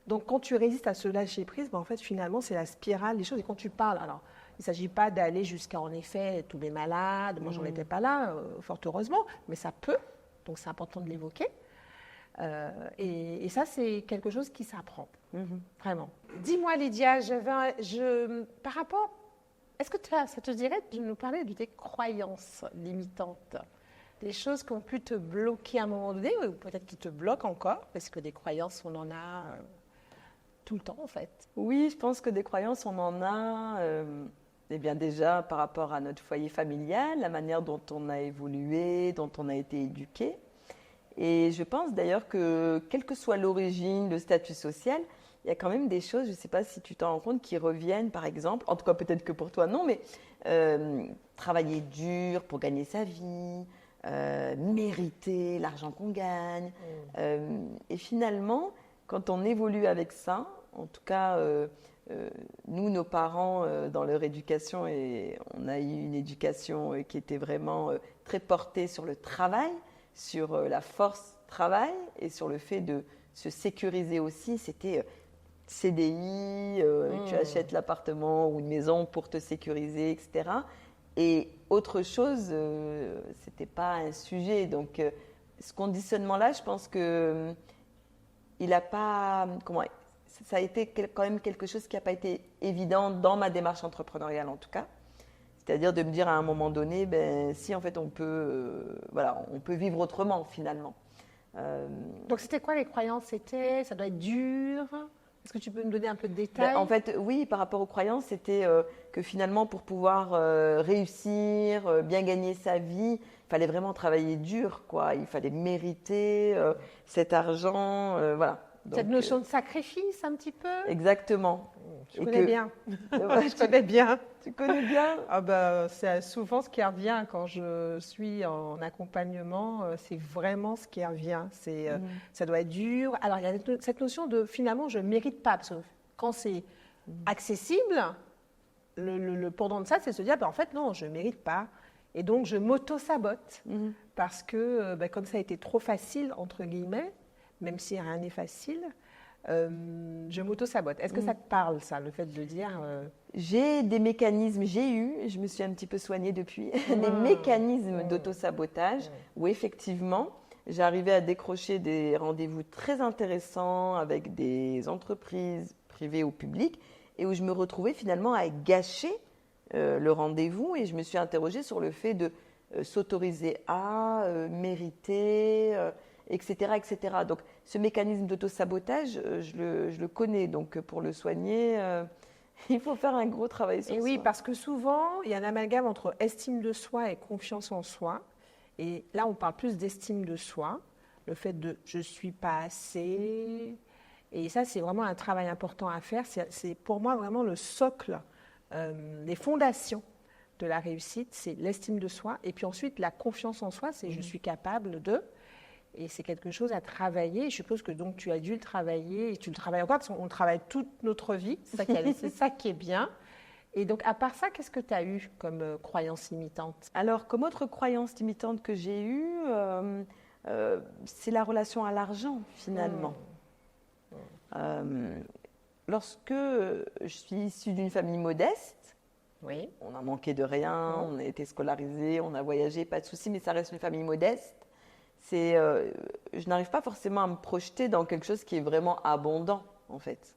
Donc quand tu résistes à ce lâcher prise, en fait finalement c'est la spirale des choses. Et quand tu parles, alors il ne s'agit pas d'aller jusqu'à en effet tomber malade. Moi j'en étais pas là, fort heureusement, mais ça peut. Donc c'est important de l'évoquer. Et ça, c'est quelque chose qui s'apprend, vraiment. Dis-moi, Lydia, par rapport, est-ce que ça te dirait de nous parler de tes croyances limitantes, des choses qui ont pu te bloquer à un moment donné, ou peut-être qui te bloquent encore, parce que des croyances, on en a tout le temps, en fait. Oui, je pense que des croyances, on en a. Eh bien déjà, par rapport à notre foyer familial, la manière dont on a évolué, dont on a été éduqué. Et je pense d'ailleurs que, quelle que soit l'origine, le statut social, il y a quand même des choses, je ne sais pas si tu t'en rends compte, qui reviennent, par exemple, en tout cas peut-être que pour toi non, mais travailler dur pour gagner sa vie, mériter l'argent qu'on gagne. Et finalement, quand on évolue avec ça, en tout cas, nous, nos parents, dans leur éducation, et on a eu une éducation qui était vraiment très portée sur le travail, sur la force travail et sur le fait de se sécuriser aussi. C'était CDI, tu achètes l'appartement ou une maison pour te sécuriser, etc. Et autre chose, c'était pas un sujet. Donc, ce conditionnement-là, je pense que il a pas, ça a été quand même quelque chose qui n'a pas été évident dans ma démarche entrepreneuriale en tout cas. C'est-à-dire de me dire à un moment donné, si en fait on peut vivre autrement finalement. Donc c'était quoi les croyances? Ça doit être dur. Est-ce que tu peux nous donner un peu de détails? En fait, oui, par rapport aux croyances, c'était que finalement pour pouvoir réussir, bien gagner sa vie, il fallait vraiment travailler dur, quoi. Il fallait mériter cet argent, voilà. Donc, cette notion de sacrifice un petit peu? Exactement. Je connais bien. Je connais bien. Tu connais bien? C'est souvent ce qui revient quand je suis en accompagnement. C'est vraiment ce qui revient. Ça doit être dur. Alors, il y a cette notion de finalement, je ne mérite pas. Parce que quand c'est accessible, le pendant de ça, c'est se dire, en fait, non, je ne mérite pas. Et donc, je m'auto-sabote. Parce que comme ça a été trop facile, entre guillemets, même si rien n'est facile, je m'auto-sabote. Est-ce que ça te parle, ça, le fait de dire J'ai des mécanismes, je me suis un petit peu soignée depuis, des mécanismes d'auto-sabotage où effectivement, j'arrivais à décrocher des rendez-vous très intéressants avec des entreprises privées ou publiques et où je me retrouvais finalement à gâcher le rendez-vous et je me suis interrogée sur le fait de s'autoriser à mériter, etc., etc. Donc, ce mécanisme d'auto-sabotage, je le connais. Donc, pour le soigner, il faut faire un gros travail sur Et soi. oui, parce que souvent, il y a un amalgame entre estime de soi et confiance en soi. Et là, on parle plus d'estime de soi, le fait de « je ne suis pas assez ». Et ça, c'est vraiment un travail important à faire. C'est pour moi vraiment le socle, les fondations de la réussite, c'est l'estime de soi. Et puis ensuite, la confiance en soi, c'est « je suis capable de ». Et c'est quelque chose à travailler. Je suppose que donc tu as dû le travailler et tu le travailles encore parce qu'on travaille toute notre vie. C'est ça qui est bien. Et donc, à part ça, qu'est-ce que tu as eu comme croyance limitante? Alors, comme autre croyance limitante que j'ai eue, c'est la relation à l'argent, finalement. Lorsque je suis issue d'une famille modeste, Oui. on a manqué de rien, on a été scolarisé, on a voyagé, pas de souci, mais ça reste une famille modeste. Je n'arrive pas forcément à me projeter dans quelque chose qui est vraiment abondant, en fait.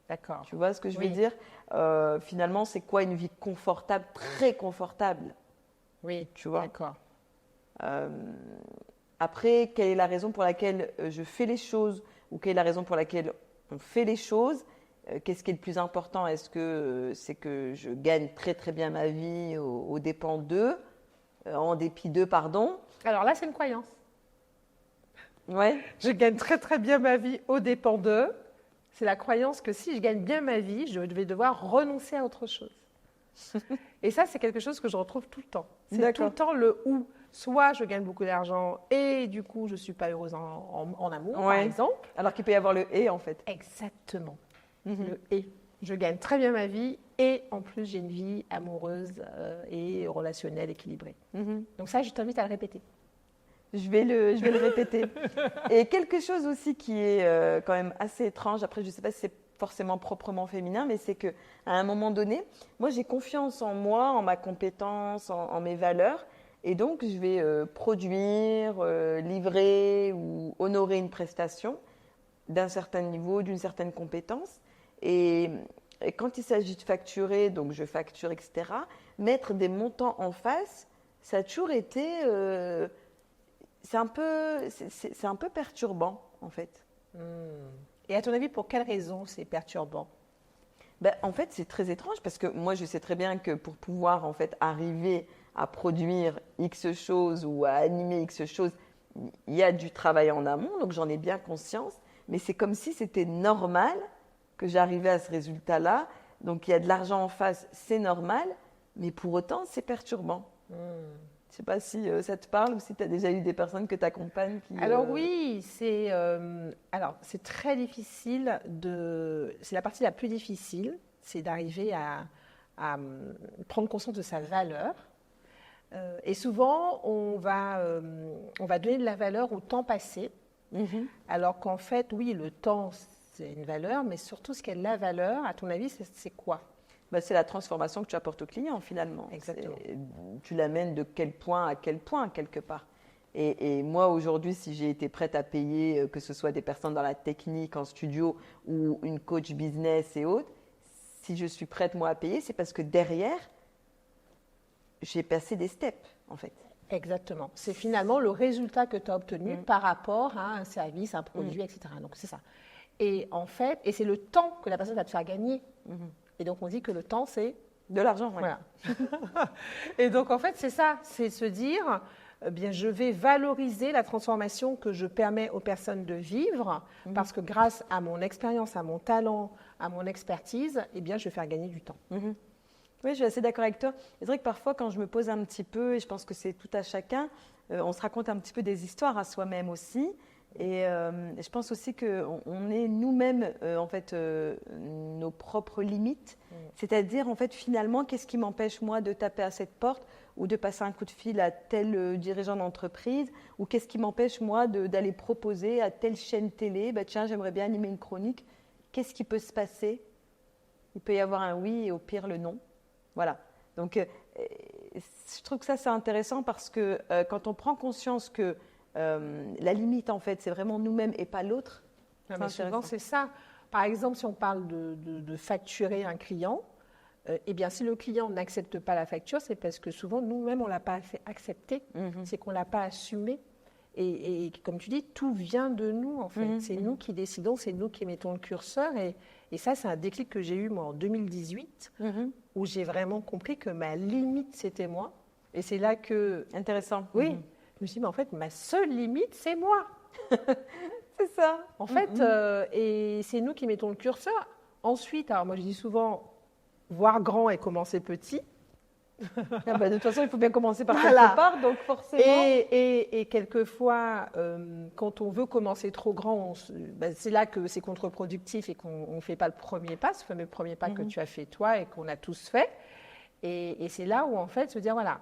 D'accord. Tu vois ce que je veux dire? Finalement, c'est quoi une vie confortable, très confortable? Oui, tu vois? d'accord. Après, quelle est la raison pour laquelle je fais les choses ou quelle est la raison pour laquelle on fait les choses? Qu'est-ce qui est le plus important? Est-ce que c'est que je gagne très très bien ma vie aux dépens d'eux, en dépit d'eux, pardon? Alors là, c'est une croyance. Ouais. Je gagne très très bien ma vie aux dépens d'eux. C'est la croyance que si je gagne bien ma vie, je vais devoir renoncer à autre chose. Et ça, c'est quelque chose que je retrouve tout le temps. C'est tout le temps le « ou ». Soit je gagne beaucoup d'argent et du coup, je ne suis pas heureuse en amour, par exemple. Alors qu'il peut y avoir le « et » en fait. Exactement. Le « et ». Je gagne très bien ma vie et en plus, j'ai une vie amoureuse et relationnelle équilibrée. Donc ça, je t'invite à le répéter. Je vais le répéter. Et quelque chose aussi qui est quand même assez étrange, après je ne sais pas si c'est forcément proprement féminin, mais c'est qu'à un moment donné, moi j'ai confiance en moi, en ma compétence, en mes valeurs, et donc je vais produire, livrer ou honorer une prestation d'un certain niveau, d'une certaine compétence. Et quand il s'agit de facturer, donc je facture, etc., mettre des montants en face, ça a toujours été... c'est un peu perturbant, en fait. Et à ton avis, pour quelle raison c'est perturbant? En fait, c'est très étrange parce que moi, je sais très bien que pour pouvoir en fait arriver à produire X choses ou à animer X choses, il y a du travail en amont, donc j'en ai bien conscience. Mais c'est comme si c'était normal que j'arrivais à ce résultat-là. Donc il y a de l'argent en face, c'est normal, mais pour autant, c'est perturbant. Je ne sais pas si ça te parle ou si tu as déjà eu des personnes que tu accompagnes qui… Alors oui, c'est très difficile c'est la partie la plus difficile, c'est d'arriver à prendre conscience de sa valeur. Et souvent, on va donner de la valeur au temps passé, alors qu'en fait, oui, le temps, c'est une valeur, mais surtout, ce qui est de la valeur, à ton avis, c'est quoi? C'est la transformation que tu apportes au client, finalement. Exactement. Tu l'amènes de quel point à quel point, quelque part. Et moi, aujourd'hui, si j'ai été prête à payer, que ce soit des personnes dans la technique, en studio, ou une coach business et autres, si je suis prête, moi, à payer, c'est parce que derrière, j'ai passé des steps, en fait. Exactement. C'est finalement le résultat que tu as obtenu par rapport à un service, un produit, etc. Donc, c'est ça. Et en fait, c'est le temps que la personne va te faire gagner. Et donc, on dit que le temps, c'est… De l'argent, oui. Voilà. Et donc, en fait, c'est ça. C'est se dire, bien, je vais valoriser la transformation que je permets aux personnes de vivre parce que grâce à mon expérience, à mon talent, à mon expertise, eh bien, je vais faire gagner du temps. Oui, je suis assez d'accord avec toi. C'est vrai que parfois, quand je me pose un petit peu, et je pense que c'est tout à chacun, on se raconte un petit peu des histoires à soi-même aussi. Et je pense aussi qu'on est nous-mêmes, en fait, nos propres limites. C'est-à-dire, en fait, finalement, qu'est-ce qui m'empêche, moi, de taper à cette porte ou de passer un coup de fil à tel dirigeant d'entreprise, ou qu'est-ce qui m'empêche, moi, d'aller proposer à telle chaîne télé, tiens, j'aimerais bien animer une chronique. Qu'est-ce qui peut se passer? Il peut y avoir un oui et au pire le non. Voilà. Donc, je trouve que ça, c'est intéressant parce que quand on prend conscience que la limite, en fait, c'est vraiment nous-mêmes et pas l'autre. Souvent, c'est ça. Par exemple, si on parle de facturer un client, eh bien, si le client n'accepte pas la facture, c'est parce que souvent, nous-mêmes, on ne l'a pas assez accepté. C'est qu'on ne l'a pas assumé. Et comme tu dis, tout vient de nous, en fait. C'est nous qui décidons, c'est nous qui mettons le curseur. Et ça, c'est un déclic que j'ai eu, moi, en 2018, où j'ai vraiment compris que ma limite, c'était moi. Et c'est là que... Intéressant. Oui. Je me suis dit, mais en fait, ma seule limite, c'est moi. C'est ça. En fait, et c'est nous qui mettons le curseur. Ensuite, alors moi, je dis souvent, voir grand et commencer petit. De toute façon, il faut bien commencer par Voilà. quelque part, donc forcément. Et quelquefois, quand on veut commencer trop grand, c'est là que c'est contre-productif et qu'on ne fait pas le premier pas, ce fameux premier pas que tu as fait toi et qu'on a tous fait. Et c'est là où, en fait, se dire, voilà,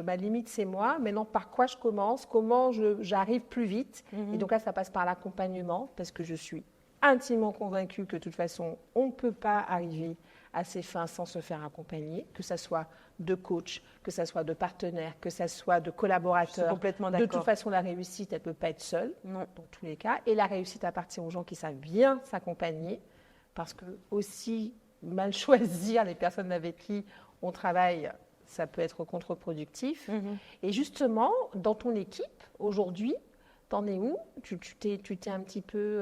ma limite, c'est moi. Maintenant, par quoi je commence? Comment j'arrive plus vite? Et donc là, ça passe par l'accompagnement, parce que je suis intimement convaincue que, de toute façon, on ne peut pas arriver à ses fins sans se faire accompagner, que ce soit de coach, que ce soit de partenaire, que ce soit de collaborateur. Je suis complètement d'accord. De toute façon, la réussite, elle ne peut pas être seule, Non. dans tous les cas. Et la réussite appartient aux gens qui savent bien s'accompagner, parce que aussi, mal choisir les personnes avec qui on travaille, ça peut être contre-productif. Et justement, dans ton équipe, aujourd'hui, t'en es où? Tu t'es un petit peu,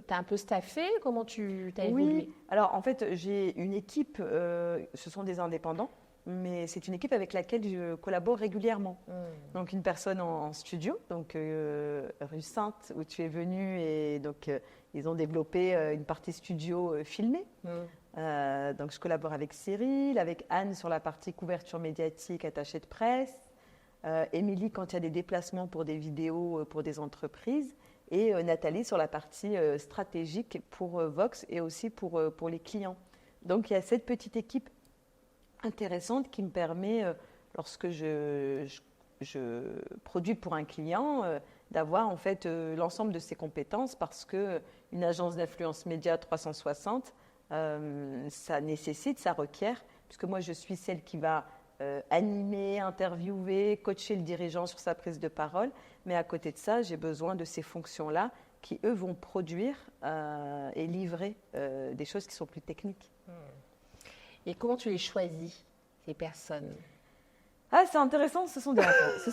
t'as un peu staffé? Comment tu t'as évolué? Oui, alors en fait, j'ai une équipe, ce sont des indépendants, mais c'est une équipe avec laquelle je collabore régulièrement. Donc une personne en studio, donc rue Sainte, où tu es venue, et donc ils ont développé une partie studio filmée. Donc je collabore avec Cyril, avec Anne sur la partie couverture médiatique, attachée de presse. Émilie quand il y a des déplacements pour des vidéos pour des entreprises, et Nathalie sur la partie stratégique pour Vox et aussi pour les clients. Donc il y a cette petite équipe intéressante qui me permet, lorsque je produis pour un client, d'avoir en fait l'ensemble de ses compétences, parce qu'une agence d'influence média 360, ça nécessite, ça requiert, puisque moi je suis celle qui va animer, interviewer, coacher le dirigeant sur sa prise de parole. Mais à côté de ça, j'ai besoin de ces fonctions-là qui, eux, vont produire et livrer des choses qui sont plus techniques. Et comment tu les choisis, ces personnes? Ah, c'est intéressant, ce sont des rencontres. Ce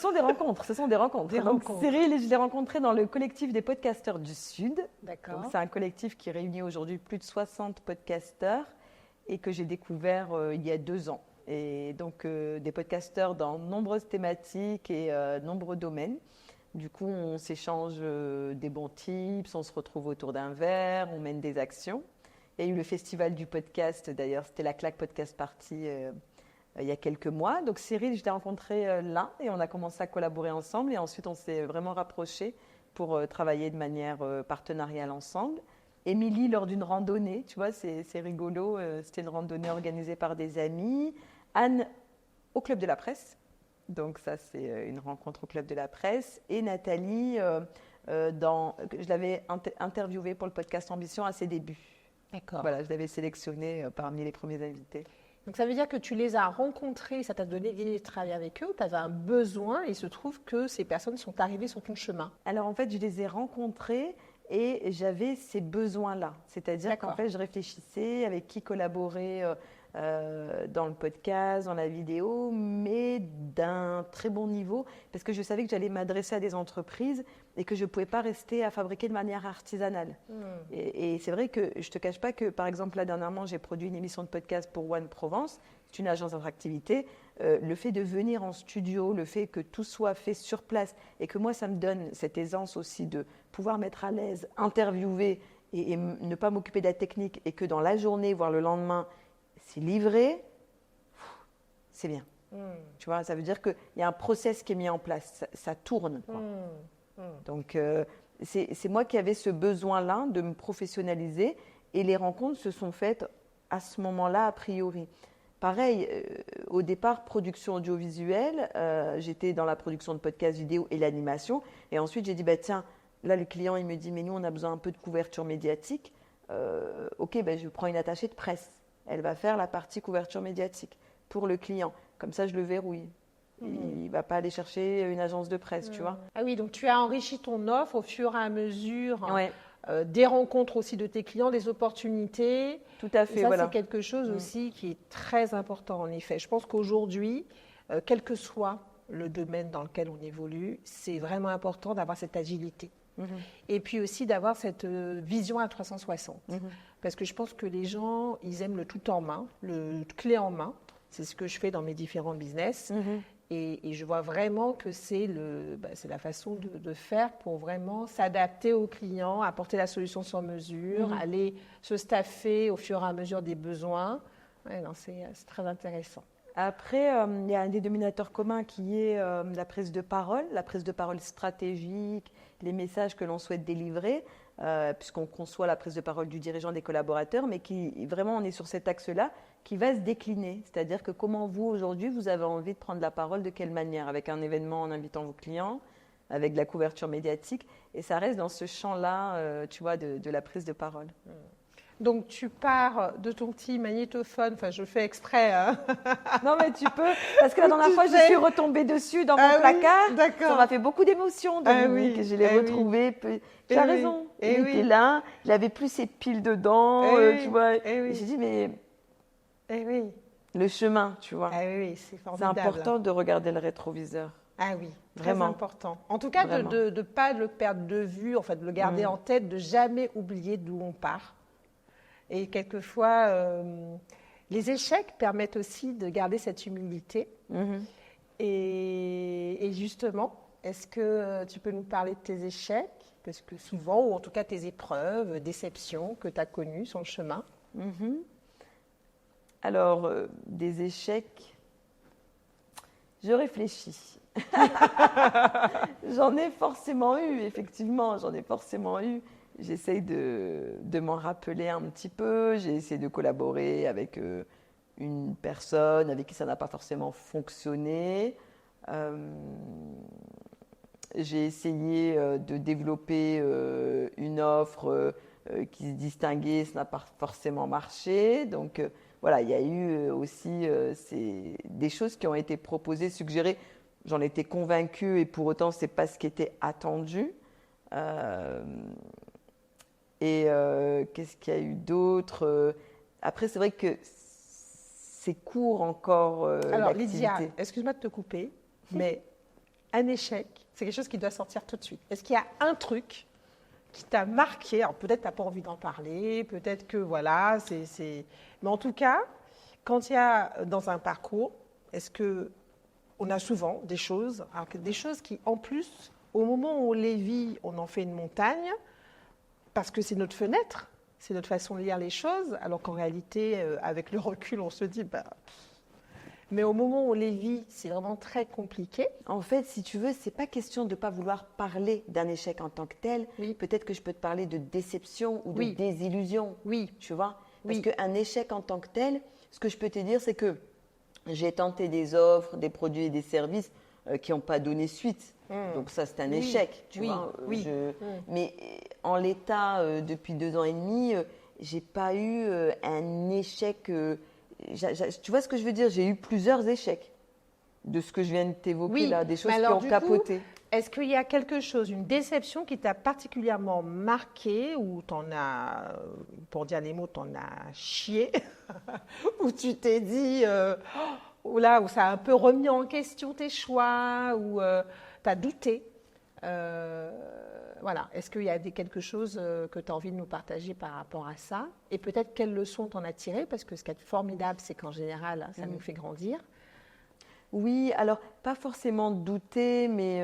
sont des rencontres. Donc, Cyril, je l'ai rencontré dans le collectif des podcasteurs du Sud. D'accord. C'est un collectif qui réunit aujourd'hui plus de 60 podcasteurs et que j'ai découvert il y a 2 ans. Et donc des podcasteurs dans nombreuses thématiques et nombreux domaines. Du coup, on s'échange des bons tips, on se retrouve autour d'un verre, on mène des actions. Il y a eu le festival du podcast, d'ailleurs, c'était la Claque Podcast Party il y a quelques mois. Donc Cyril, je l'ai rencontré là et on a commencé à collaborer ensemble. Et ensuite, on s'est vraiment rapprochés pour travailler de manière partenariale ensemble. Émilie, lors d'une randonnée, tu vois, c'est rigolo, c'était une randonnée organisée par des amis. Anne, au Club de la Presse, donc ça c'est une rencontre au Club de la Presse. Et Nathalie, je l'avais interviewée pour le podcast Ambition à ses débuts. D'accord. Voilà, je l'avais sélectionnée parmi les premiers invités. Donc ça veut dire que tu les as rencontrés, ça t'a donné l'idée de travailler avec eux, tu avais un besoin et il se trouve que ces personnes sont arrivées sur ton chemin. Alors en fait, je les ai rencontrés et j'avais ces besoins-là. C'est-à-dire qu'en fait, je réfléchissais avec qui collaborer dans le podcast, dans la vidéo, mais d'un très bon niveau, parce que je savais que j'allais m'adresser à des entreprises et que je ne pouvais pas rester à fabriquer de manière artisanale. Et c'est vrai que je ne te cache pas que, par exemple, là, dernièrement, j'ai produit une émission de podcast pour One Provence, c'est une agence d'attractivité. Le fait de venir en studio, le fait que tout soit fait sur place et que moi, ça me donne cette aisance aussi de pouvoir mettre à l'aise, interviewer et ne pas m'occuper de la technique, et que dans la journée, voire le lendemain, c'est livré, c'est bien. Tu vois, ça veut dire qu'il y a un process qui est mis en place, ça tourne. Donc, c'est moi qui avais ce besoin-là de me professionnaliser, et les rencontres se sont faites à ce moment-là, a priori. Pareil, au départ, production audiovisuelle, j'étais dans la production de podcasts vidéo et l'animation, et ensuite j'ai dit, tiens, là le client il me dit, mais nous on a besoin un peu de couverture médiatique, ok, je prends une attachée de presse. Elle va faire la partie couverture médiatique pour le client. Comme ça, je le verrouille. Il ne va pas aller chercher une agence de presse, tu vois. Ah oui, donc tu as enrichi ton offre au fur et à mesure des rencontres aussi de tes clients, des opportunités. Tout à fait, et ça, voilà. c'est quelque chose aussi qui est très important, en effet. Je pense qu'aujourd'hui, quel que soit le domaine dans lequel on évolue, c'est vraiment important d'avoir cette agilité. Et puis aussi d'avoir cette vision à 360. Parce que je pense que les gens, ils aiment le tout en main, le clé en main. C'est ce que je fais dans mes différents business. Et je vois vraiment que c'est la façon de faire pour vraiment s'adapter aux clients, apporter la solution sur mesure, aller se staffer au fur et à mesure des besoins. Ouais, non, c'est très intéressant. Après, il y a un dénominateur commun qui est la prise de parole stratégique, les messages que l'on souhaite délivrer, puisqu'on conçoit la prise de parole du dirigeant, des collaborateurs, mais qui vraiment on est sur cet axe-là, qui va se décliner. C'est-à-dire que comment vous, aujourd'hui, vous avez envie de prendre la parole, de quelle manière, avec un événement en invitant vos clients, avec de la couverture médiatique, et ça reste dans ce champ-là, tu vois, de la prise de parole. Donc, tu pars de ton petit magnétophone, enfin, je fais exprès. Hein. Non, mais tu peux, parce que la dernière fois, je suis retombée dessus dans mon placard. Oui, ça m'a fait beaucoup d'émotions, Dominique, et je l'ai retrouvé. Tu as raison, il était là, il avait plus ses piles dedans, tu vois. Et j'ai dit, mais le chemin, tu vois. C'est formidable. C'est important de regarder le rétroviseur. Ah oui, vraiment. Très important. En tout cas, de ne pas le perdre de vue, en fait, de le garder en tête, de jamais oublier d'où on part. Et quelquefois, les échecs permettent aussi de garder cette humilité. Et justement, est-ce que tu peux nous parler de tes échecs? Parce que souvent, ou en tout cas tes épreuves, déceptions que tu as connues sur le chemin. Alors, des échecs, je réfléchis. J'en ai forcément eu, effectivement, J'essaye de m'en rappeler un petit peu. J'ai essayé de collaborer avec une personne avec qui ça n'a pas forcément fonctionné. J'ai essayé de développer une offre qui se distinguait, ça n'a pas forcément marché. Donc voilà, il y a eu aussi des choses qui ont été proposées, suggérées. J'en étais convaincue et pour autant, ce n'est pas ce qui était attendu. Qu'est-ce qu'il y a eu d'autre? Après, c'est vrai que c'est court encore. Alors, Lydia, excuse-moi de te couper, mais un échec, c'est quelque chose qui doit sortir tout de suite. Est-ce qu'il y a un truc qui t'a marqué? Alors, peut-être que tu n'as pas envie d'en parler, peut-être que voilà, mais en tout cas, quand il y a dans un parcours, est-ce qu'on a souvent des choses qui, en plus, au moment où on les vit, on en fait une montagne, parce que c'est notre fenêtre, c'est notre façon de lire les choses, alors qu'en réalité, avec le recul, on se dit, mais au moment où on les vit, c'est vraiment très compliqué. En fait, si tu veux, c'est pas question de ne pas vouloir parler d'un échec en tant que tel. Peut-être que je peux te parler de déception ou de désillusion, tu vois. Parce qu'un échec en tant que tel, ce que je peux te dire, c'est que j'ai tenté des offres, des produits et des services qui n'ont pas donné suite. Donc ça, c'est un échec, tu vois. Mais en l'état, depuis 2 ans et demi, j'ai pas eu un échec. Tu vois ce que je veux dire? J'ai eu plusieurs échecs de ce que je viens de t'évoquer là, des choses qui ont capoté. Est-ce qu'il y a quelque chose, une déception qui t'a particulièrement marqué, ou t'en as, pour dire les mots, t'en as chié, où tu t'es dit, où ça a un peu remis en question tes choix, ou tu as douté. Voilà. Est-ce qu'il y a quelque chose que tu as envie de nous partager par rapport à ça? Et peut-être quelles leçons t'en as tirées? Parce que ce qui est formidable, c'est qu'en général, ça nous fait grandir. Oui, alors pas forcément douter, mais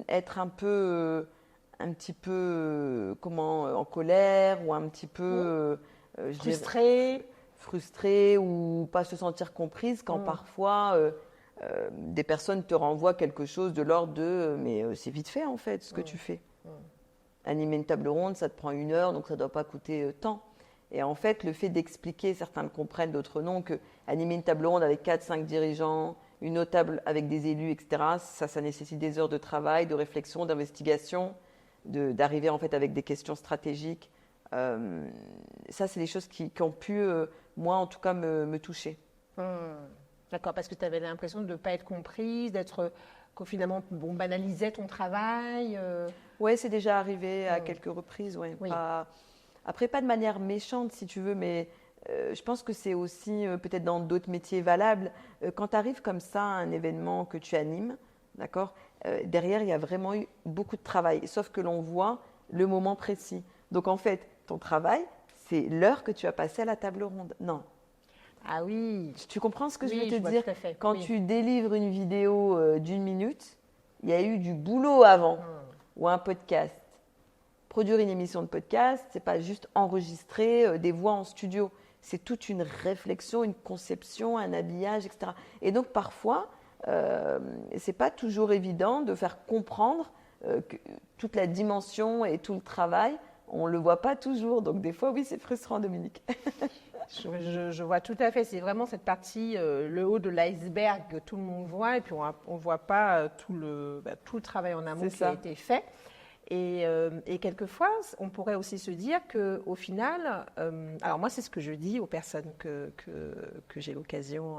être un petit peu en colère ou un petit peu frustrée ou pas se sentir comprise quand parfois des personnes te renvoient quelque chose de l'ordre de mais c'est vite fait en fait ce que tu fais. Animer une table ronde, ça te prend 1 heure, donc ça ne doit pas coûter tant. Et en fait, le fait d'expliquer, certains le comprennent, d'autres non, que animer une table ronde avec 4-5 dirigeants, une autre table avec des élus, etc., ça nécessite des heures de travail, de réflexion, d'investigation, d'arriver en fait avec des questions stratégiques. Ça, c'est des choses qui ont pu, moi en tout cas, me toucher. D'accord, parce que tu avais l'impression de ne pas être comprise, que finalement on banalisait ton travail. Oui, c'est déjà arrivé à quelques reprises. Ouais. Après, pas de manière méchante, si tu veux, mais je pense que c'est aussi peut-être dans d'autres métiers valables. Quand tu arrives comme ça à un événement que tu animes, d'accord, derrière, il y a vraiment eu beaucoup de travail, sauf que l'on voit le moment précis. Donc en fait, ton travail, c'est l'heure que tu as passée à la table ronde. Non. Ah oui. Tu comprends ce que je Oui, veux te je vois dire? tout à fait. Quand Oui. tu délivres une vidéo d'1 minute, il y a eu du boulot avant, ou un podcast. Produire une émission de podcast, c'est pas juste enregistrer des voix en studio. C'est toute une réflexion, une conception, un habillage, etc. Et donc parfois, c'est pas toujours évident de faire comprendre que toute la dimension et tout le travail, on le voit pas toujours. Donc des fois, oui, c'est frustrant, Dominique. Je vois tout à fait. C'est vraiment cette partie, le haut de l'iceberg que tout le monde voit, et puis on ne voit pas tout le travail en amont qui a été fait. Et quelquefois, on pourrait aussi se dire qu'au final, alors moi, c'est ce que je dis aux personnes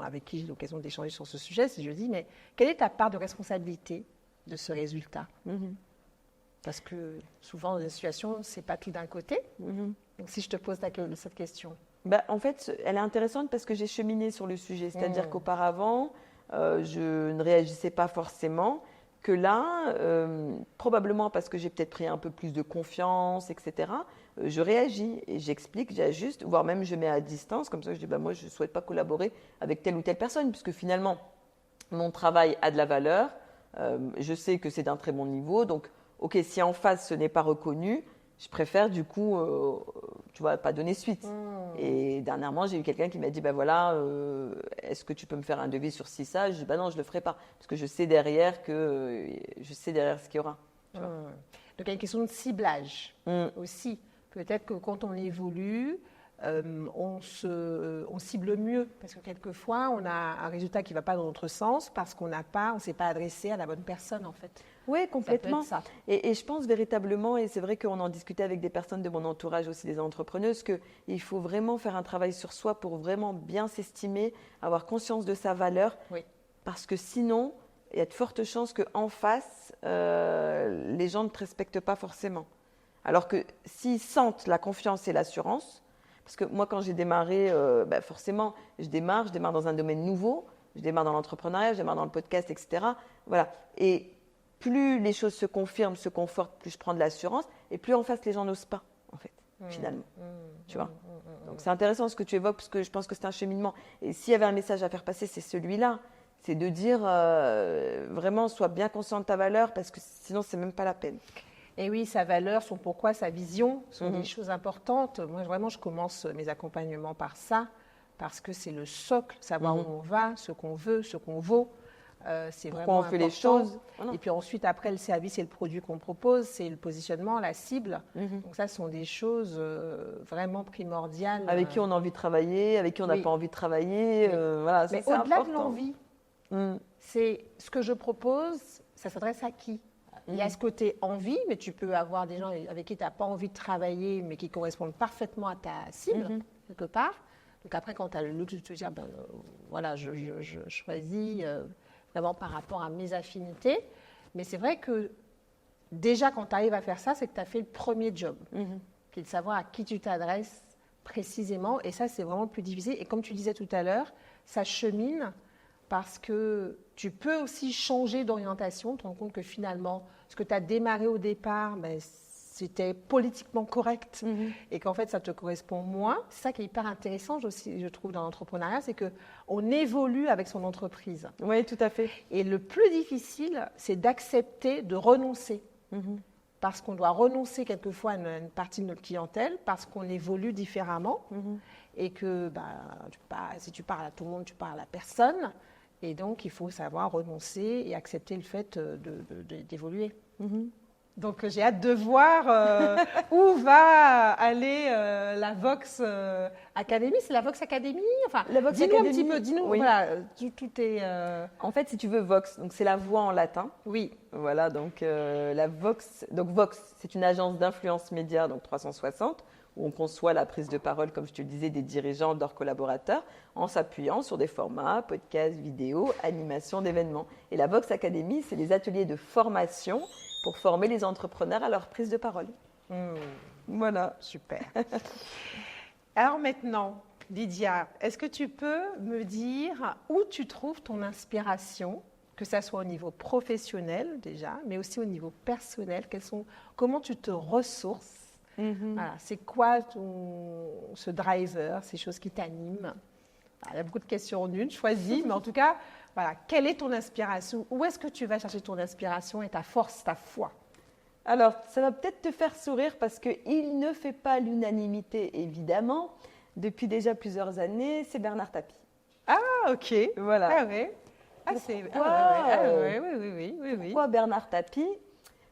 avec qui j'ai l'occasion d'échanger sur ce sujet, c'est je dis, mais quelle est ta part de responsabilité de ce résultat? Parce que souvent, dans une situation, ce n'est pas tout d'un côté. Donc si je te pose cette question. En fait, elle est intéressante parce que j'ai cheminé sur le sujet. C'est-à-dire qu'auparavant, je ne réagissais pas forcément. Que là, probablement parce que j'ai peut-être pris un peu plus de confiance, etc., je réagis et j'explique, j'ajuste, voire même je mets à distance. Comme ça, je dis, moi, je ne souhaite pas collaborer avec telle ou telle personne, puisque finalement, mon travail a de la valeur. Je sais que c'est d'un très bon niveau. Donc, OK, si en face, ce n'est pas reconnu, je préfère du coup, tu vois, pas donner suite. Et dernièrement, j'ai eu quelqu'un qui m'a dit, est-ce que tu peux me faire un devis sur ci, ça? Je dis, non, je le ferai pas, parce que je sais derrière ce qu'il y aura. Donc il y a une question de ciblage aussi. Peut-être que quand on évolue, on cible mieux, parce que quelquefois, on a un résultat qui ne va pas dans notre sens, parce qu'on ne s'est pas adressé à la bonne personne, en fait. Oui, complètement. Ça. Et je pense véritablement, et c'est vrai qu'on en discutait avec des personnes de mon entourage aussi, des entrepreneuses, qu'il faut vraiment faire un travail sur soi pour vraiment bien s'estimer, avoir conscience de sa valeur, parce que sinon, il y a de fortes chances qu'en face, les gens ne te respectent pas forcément. Alors que s'ils sentent la confiance et l'assurance, parce que moi, quand j'ai démarré, forcément, je démarre dans un domaine nouveau, je démarre dans l'entrepreneuriat, je démarre dans le podcast, etc. Voilà. Et plus les choses se confirment, se confortent, plus je prends de l'assurance, et plus en face, les gens n'osent pas, en fait, finalement. Tu vois. Donc, c'est intéressant ce que tu évoques, parce que je pense que c'est un cheminement. Et s'il y avait un message à faire passer, c'est celui-là. C'est de dire, vraiment, sois bien conscient de ta valeur, parce que sinon, c'est même pas la peine. Et oui, sa valeur, son pourquoi, sa vision sont des choses importantes. Moi, vraiment, je commence mes accompagnements par ça, parce que c'est le socle, savoir où on va, ce qu'on veut, ce qu'on vaut. C'est pourquoi vraiment on fait important. les choses. Et puis ensuite, après, le service et le produit qu'on propose, c'est le positionnement, la cible. Donc ça, ce sont des choses vraiment primordiales. Avec qui on a envie de travailler, avec qui on n'a pas envie de travailler. Voilà, mais c'est au-delà important. de l'envie, c'est ce que je propose, ça s'adresse à qui? Il y a ce côté envie, mais tu peux avoir des gens avec qui tu n'as pas envie de travailler, mais qui correspondent parfaitement à ta cible, quelque part. Donc après, quand tu as le luxe de te dire, je choisis vraiment par rapport à mes affinités. Mais c'est vrai que déjà, quand tu arrives à faire ça, c'est que tu as fait le premier job, qui est de savoir à qui tu t'adresses précisément. Et ça, c'est vraiment le plus difficile. Et comme tu disais tout à l'heure, ça chemine parce que tu peux aussi changer d'orientation, te rends compte que finalement, ce que tu as démarré au départ, c'était politiquement correct et qu'en fait, ça te correspond moins. C'est ça qui est hyper intéressant aussi, je trouve, dans l'entrepreneuriat, c'est qu'on évolue avec son entreprise. Oui, tout à fait. Et le plus difficile, c'est d'accepter de renoncer. Parce qu'on doit renoncer quelquefois à une partie de notre clientèle, parce qu'on évolue différemment et que si tu parles à tout le monde, tu parles à personne. Et donc, il faut savoir renoncer et accepter le fait d'évoluer. Donc, j'ai hâte de voir où va aller la Vox Academy. C'est la Vox Academy? Enfin, la Vox dis-nous Academy, un petit peu, dis-nous. Oui. Voilà, tout est... En fait, si tu veux, Vox, donc c'est la voix en latin. Oui. Voilà, donc la Vox. Donc Vox, c'est une agence d'influence média, donc 360, où on conçoit la prise de parole, comme je te le disais, des dirigeants, de leurs collaborateurs, en s'appuyant sur des formats, podcasts, vidéos, animations d'événements. Et la Vox Academy, c'est des ateliers de formation pour former les entrepreneurs à leur prise de parole. Mmh. Voilà. Super. Alors maintenant, Lydia, est-ce que tu peux me dire où tu trouves ton inspiration, que ça soit au niveau professionnel déjà, mais aussi au niveau personnel, comment tu te ressources? Voilà, c'est quoi ce driver, ces choses qui t'animent? Il y a beaucoup de questions en une, choisis, mais en tout cas, voilà, quelle est ton inspiration? Où est-ce que tu vas chercher ton inspiration et ta force, ta foi? Alors, ça va peut-être te faire sourire parce qu'il ne fait pas l'unanimité, évidemment. Depuis déjà plusieurs années, c'est Bernard Tapie. Ah, ok. Voilà. Ah, oui. Pourquoi Bernard Tapie?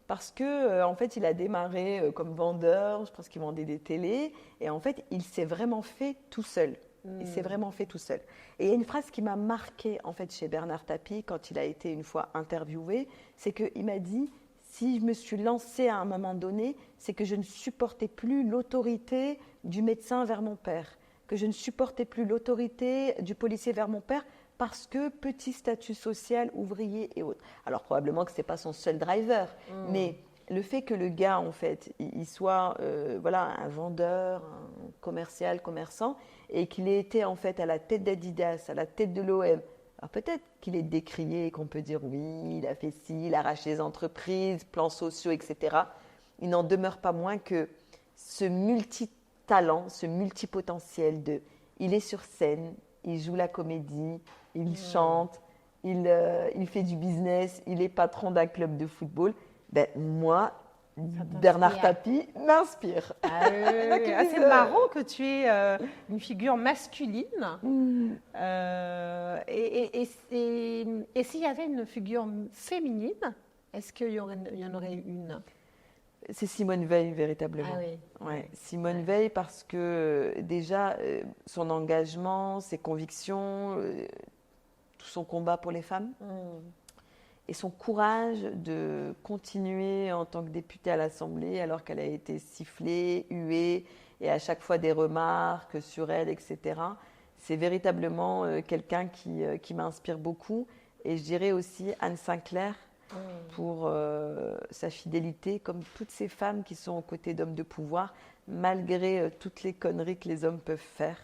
Parce que en fait, il a démarré comme vendeur, je pense qu'il vendait des télés, et en fait, il s'est vraiment fait tout seul. Il s'est vraiment fait tout seul. Et il y a une phrase qui m'a marquée en fait chez Bernard Tapie quand il a été une fois interviewé, c'est qu'il m'a dit si je me suis lancée à un moment donné, c'est que je ne supportais plus l'autorité du médecin vers mon père, que je ne supportais plus l'autorité du policier vers mon père. Parce que petit statut social, ouvrier et autres. Alors probablement que ce n'est pas son seul driver, mais le fait que le gars, en fait, il soit voilà, un vendeur, un commerçant, et qu'il ait été en fait à la tête d'Adidas, à la tête de l'OM, alors peut-être qu'il est décrié, qu'on peut dire oui, il a fait ci, il a arraché les entreprises, plans sociaux, etc. Il n'en demeure pas moins que ce multitalent, ce multipotentiel il est sur scène, il joue la comédie, il chante, il fait du business, il est patron d'un club de football. Ben, moi, Bernard Tapie m'inspire. C'est marrant que tu aies une figure masculine. Et s'il y avait une figure féminine, est-ce qu'il y en aurait une? C'est Simone Veil, véritablement. Ah oui. Ouais, Simone Veil, parce que déjà, son engagement, ses convictions, tout son combat pour les femmes, et son courage de continuer en tant que députée à l'Assemblée, alors qu'elle a été sifflée, huée, et à chaque fois des remarques sur elle, etc. C'est véritablement quelqu'un qui m'inspire beaucoup. Et je dirais aussi Anne Sinclair, pour sa fidélité, comme toutes ces femmes qui sont aux côtés d'hommes de pouvoir, malgré toutes les conneries que les hommes peuvent faire,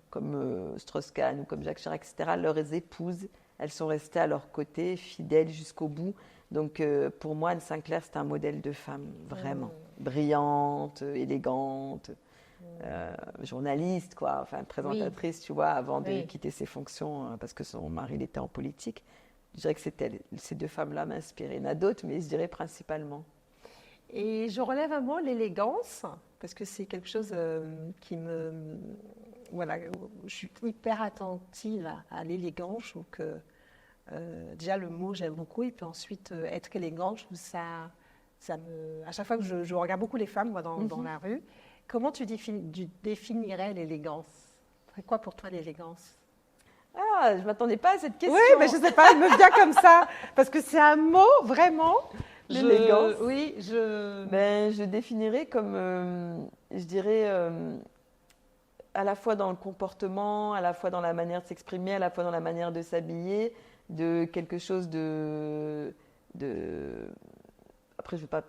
comme Strauss-Kahn ou comme Jacques Chirac, etc. Leurs épouses, elles sont restées à leur côté, fidèles jusqu'au bout. Donc pour moi, Anne Sinclair, c'est un modèle de femme, vraiment. Brillante, élégante, journaliste, quoi, enfin présentatrice, tu vois, avant de quitter ses fonctions, parce que son mari il était en politique. Je dirais que ces deux femmes-là m'inspirent. Il y en a d'autres, mais je dirais principalement. Et je relève un mot l'élégance, parce que c'est quelque chose qui me... Voilà, je suis hyper attentive à l'élégance. Je trouve que déjà le mot, j'aime beaucoup. Et puis ensuite, être élégante, je trouve ça me... À chaque fois que je regarde beaucoup les femmes moi, dans la rue, comment tu définirais l'élégance? C'est quoi pour toi l'élégance? Ah, je ne m'attendais pas à cette question. Oui, mais je ne sais pas, elle me vient comme ça. Parce que c'est un mot, vraiment. L'élégance. Je définirais comme, je dirais, à la fois dans le comportement, à la fois dans la manière de s'exprimer, à la fois dans la manière de s'habiller, de quelque chose de... Après, je ne vais pas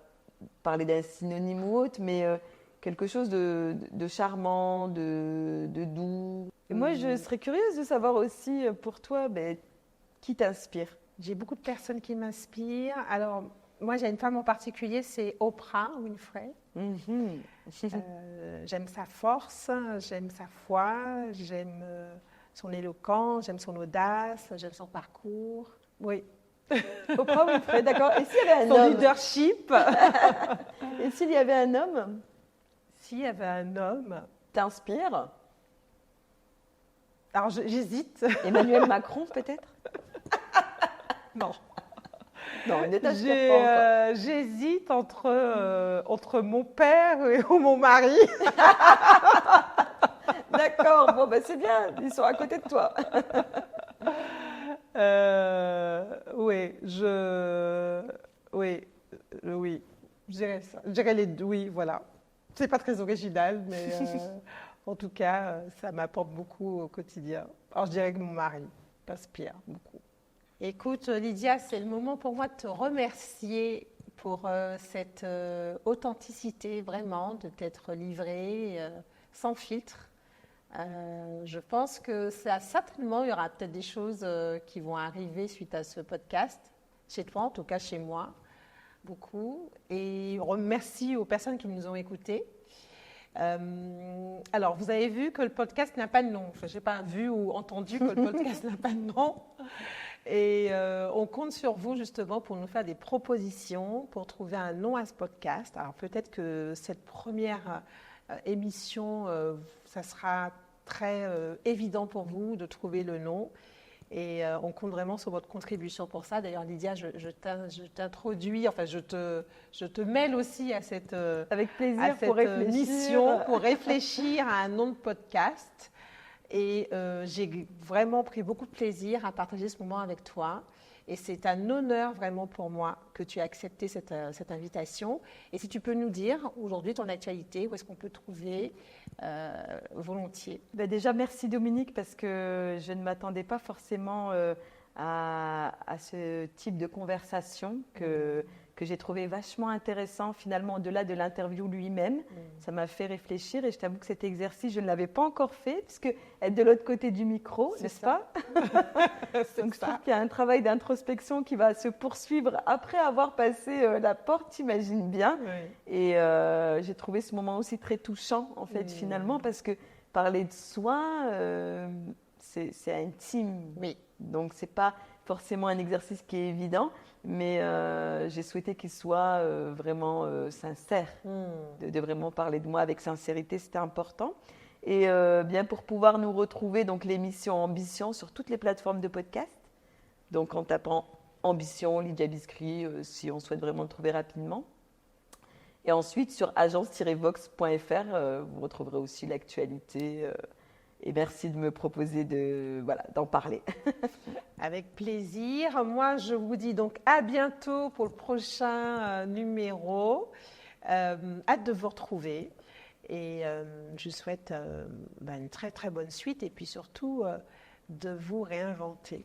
parler d'un synonyme ou autre, mais quelque chose de charmant, de doux. Et moi, je serais curieuse de savoir aussi, pour toi, qui t'inspire? J'ai beaucoup de personnes qui m'inspirent. Alors, moi, j'ai une femme en particulier, c'est Oprah Winfrey. J'aime sa force, j'aime sa foi, j'aime son éloquence, j'aime son audace, j'aime son parcours. Oui. Oprah Winfrey, d'accord. Et s'il y avait un son homme? Leadership. Et s'il y avait un homme? S'il y avait un homme. T'inspire? Alors, j'hésite. Emmanuel Macron, peut-être? Non. Non, il ne t'inspire pas encore. J'hésite entre mon père et mon mari. D'accord, bon, c'est bien, ils sont à côté de toi. Oui, je dirais ça. Je dirais les deux, oui, voilà. C'est pas très original, mais en tout cas, ça m'apporte beaucoup au quotidien. Alors, je dirais que mon mari m'inspire beaucoup. Écoute, Lydia, c'est le moment pour moi de te remercier pour cette authenticité, vraiment, de t'être livrée sans filtre. Je pense que certainement, il y aura peut-être des choses qui vont arriver suite à ce podcast, chez toi, en tout cas chez moi, beaucoup. Et merci aux personnes qui nous ont écoutés. Alors, vous avez vu que le podcast n'a pas de nom. Enfin, je n'ai pas vu ou entendu que le podcast n'a pas de nom. Et on compte sur vous justement pour nous faire des propositions, pour trouver un nom à ce podcast. Alors, peut-être que cette première émission, ça sera très évident pour vous de trouver le nom. Et on compte vraiment sur votre contribution pour ça. D'ailleurs, Lydia, je t'introduis, enfin, je te mêle aussi à cette, Avec plaisir, à pour cette réfléchir. mission pour réfléchir à un nom de podcast. Et j'ai vraiment pris beaucoup de plaisir à partager ce moment avec toi. Et c'est un honneur vraiment pour moi que tu aies accepté cette invitation. Et si tu peux nous dire aujourd'hui ton actualité, où est-ce qu'on peut trouver volontiers. Déjà, merci Dominique, parce que je ne m'attendais pas forcément à ce type de conversation que j'ai trouvé vachement intéressant, finalement, au-delà de l'interview lui-même. Ça m'a fait réfléchir et je t'avoue que cet exercice, je ne l'avais pas encore fait, puisque être de l'autre côté du micro, n'est-ce pas? Donc, je trouve qu'il y a un travail d'introspection qui va se poursuivre après avoir passé la porte, t'imagines bien. Oui. Et j'ai trouvé ce moment aussi très touchant, en fait, finalement, parce que parler de soi, c'est intime. Oui. Donc, ce n'est pas forcément un exercice qui est évident, mais j'ai souhaité qu'il soit vraiment sincère, de vraiment parler de moi avec sincérité, c'était important. Et bien pour pouvoir nous retrouver, donc l'émission Ambition sur toutes les plateformes de podcast, donc en tapant Ambition, Lydia Biscry, si on souhaite vraiment le trouver rapidement. Et ensuite sur agence-vox.fr, vous retrouverez aussi l'actualité. Et merci de me proposer d'en parler. Avec plaisir. Moi, je vous dis donc à bientôt pour le prochain numéro. Hâte de vous retrouver. Et je souhaite une très très bonne suite et puis surtout de vous réinventer.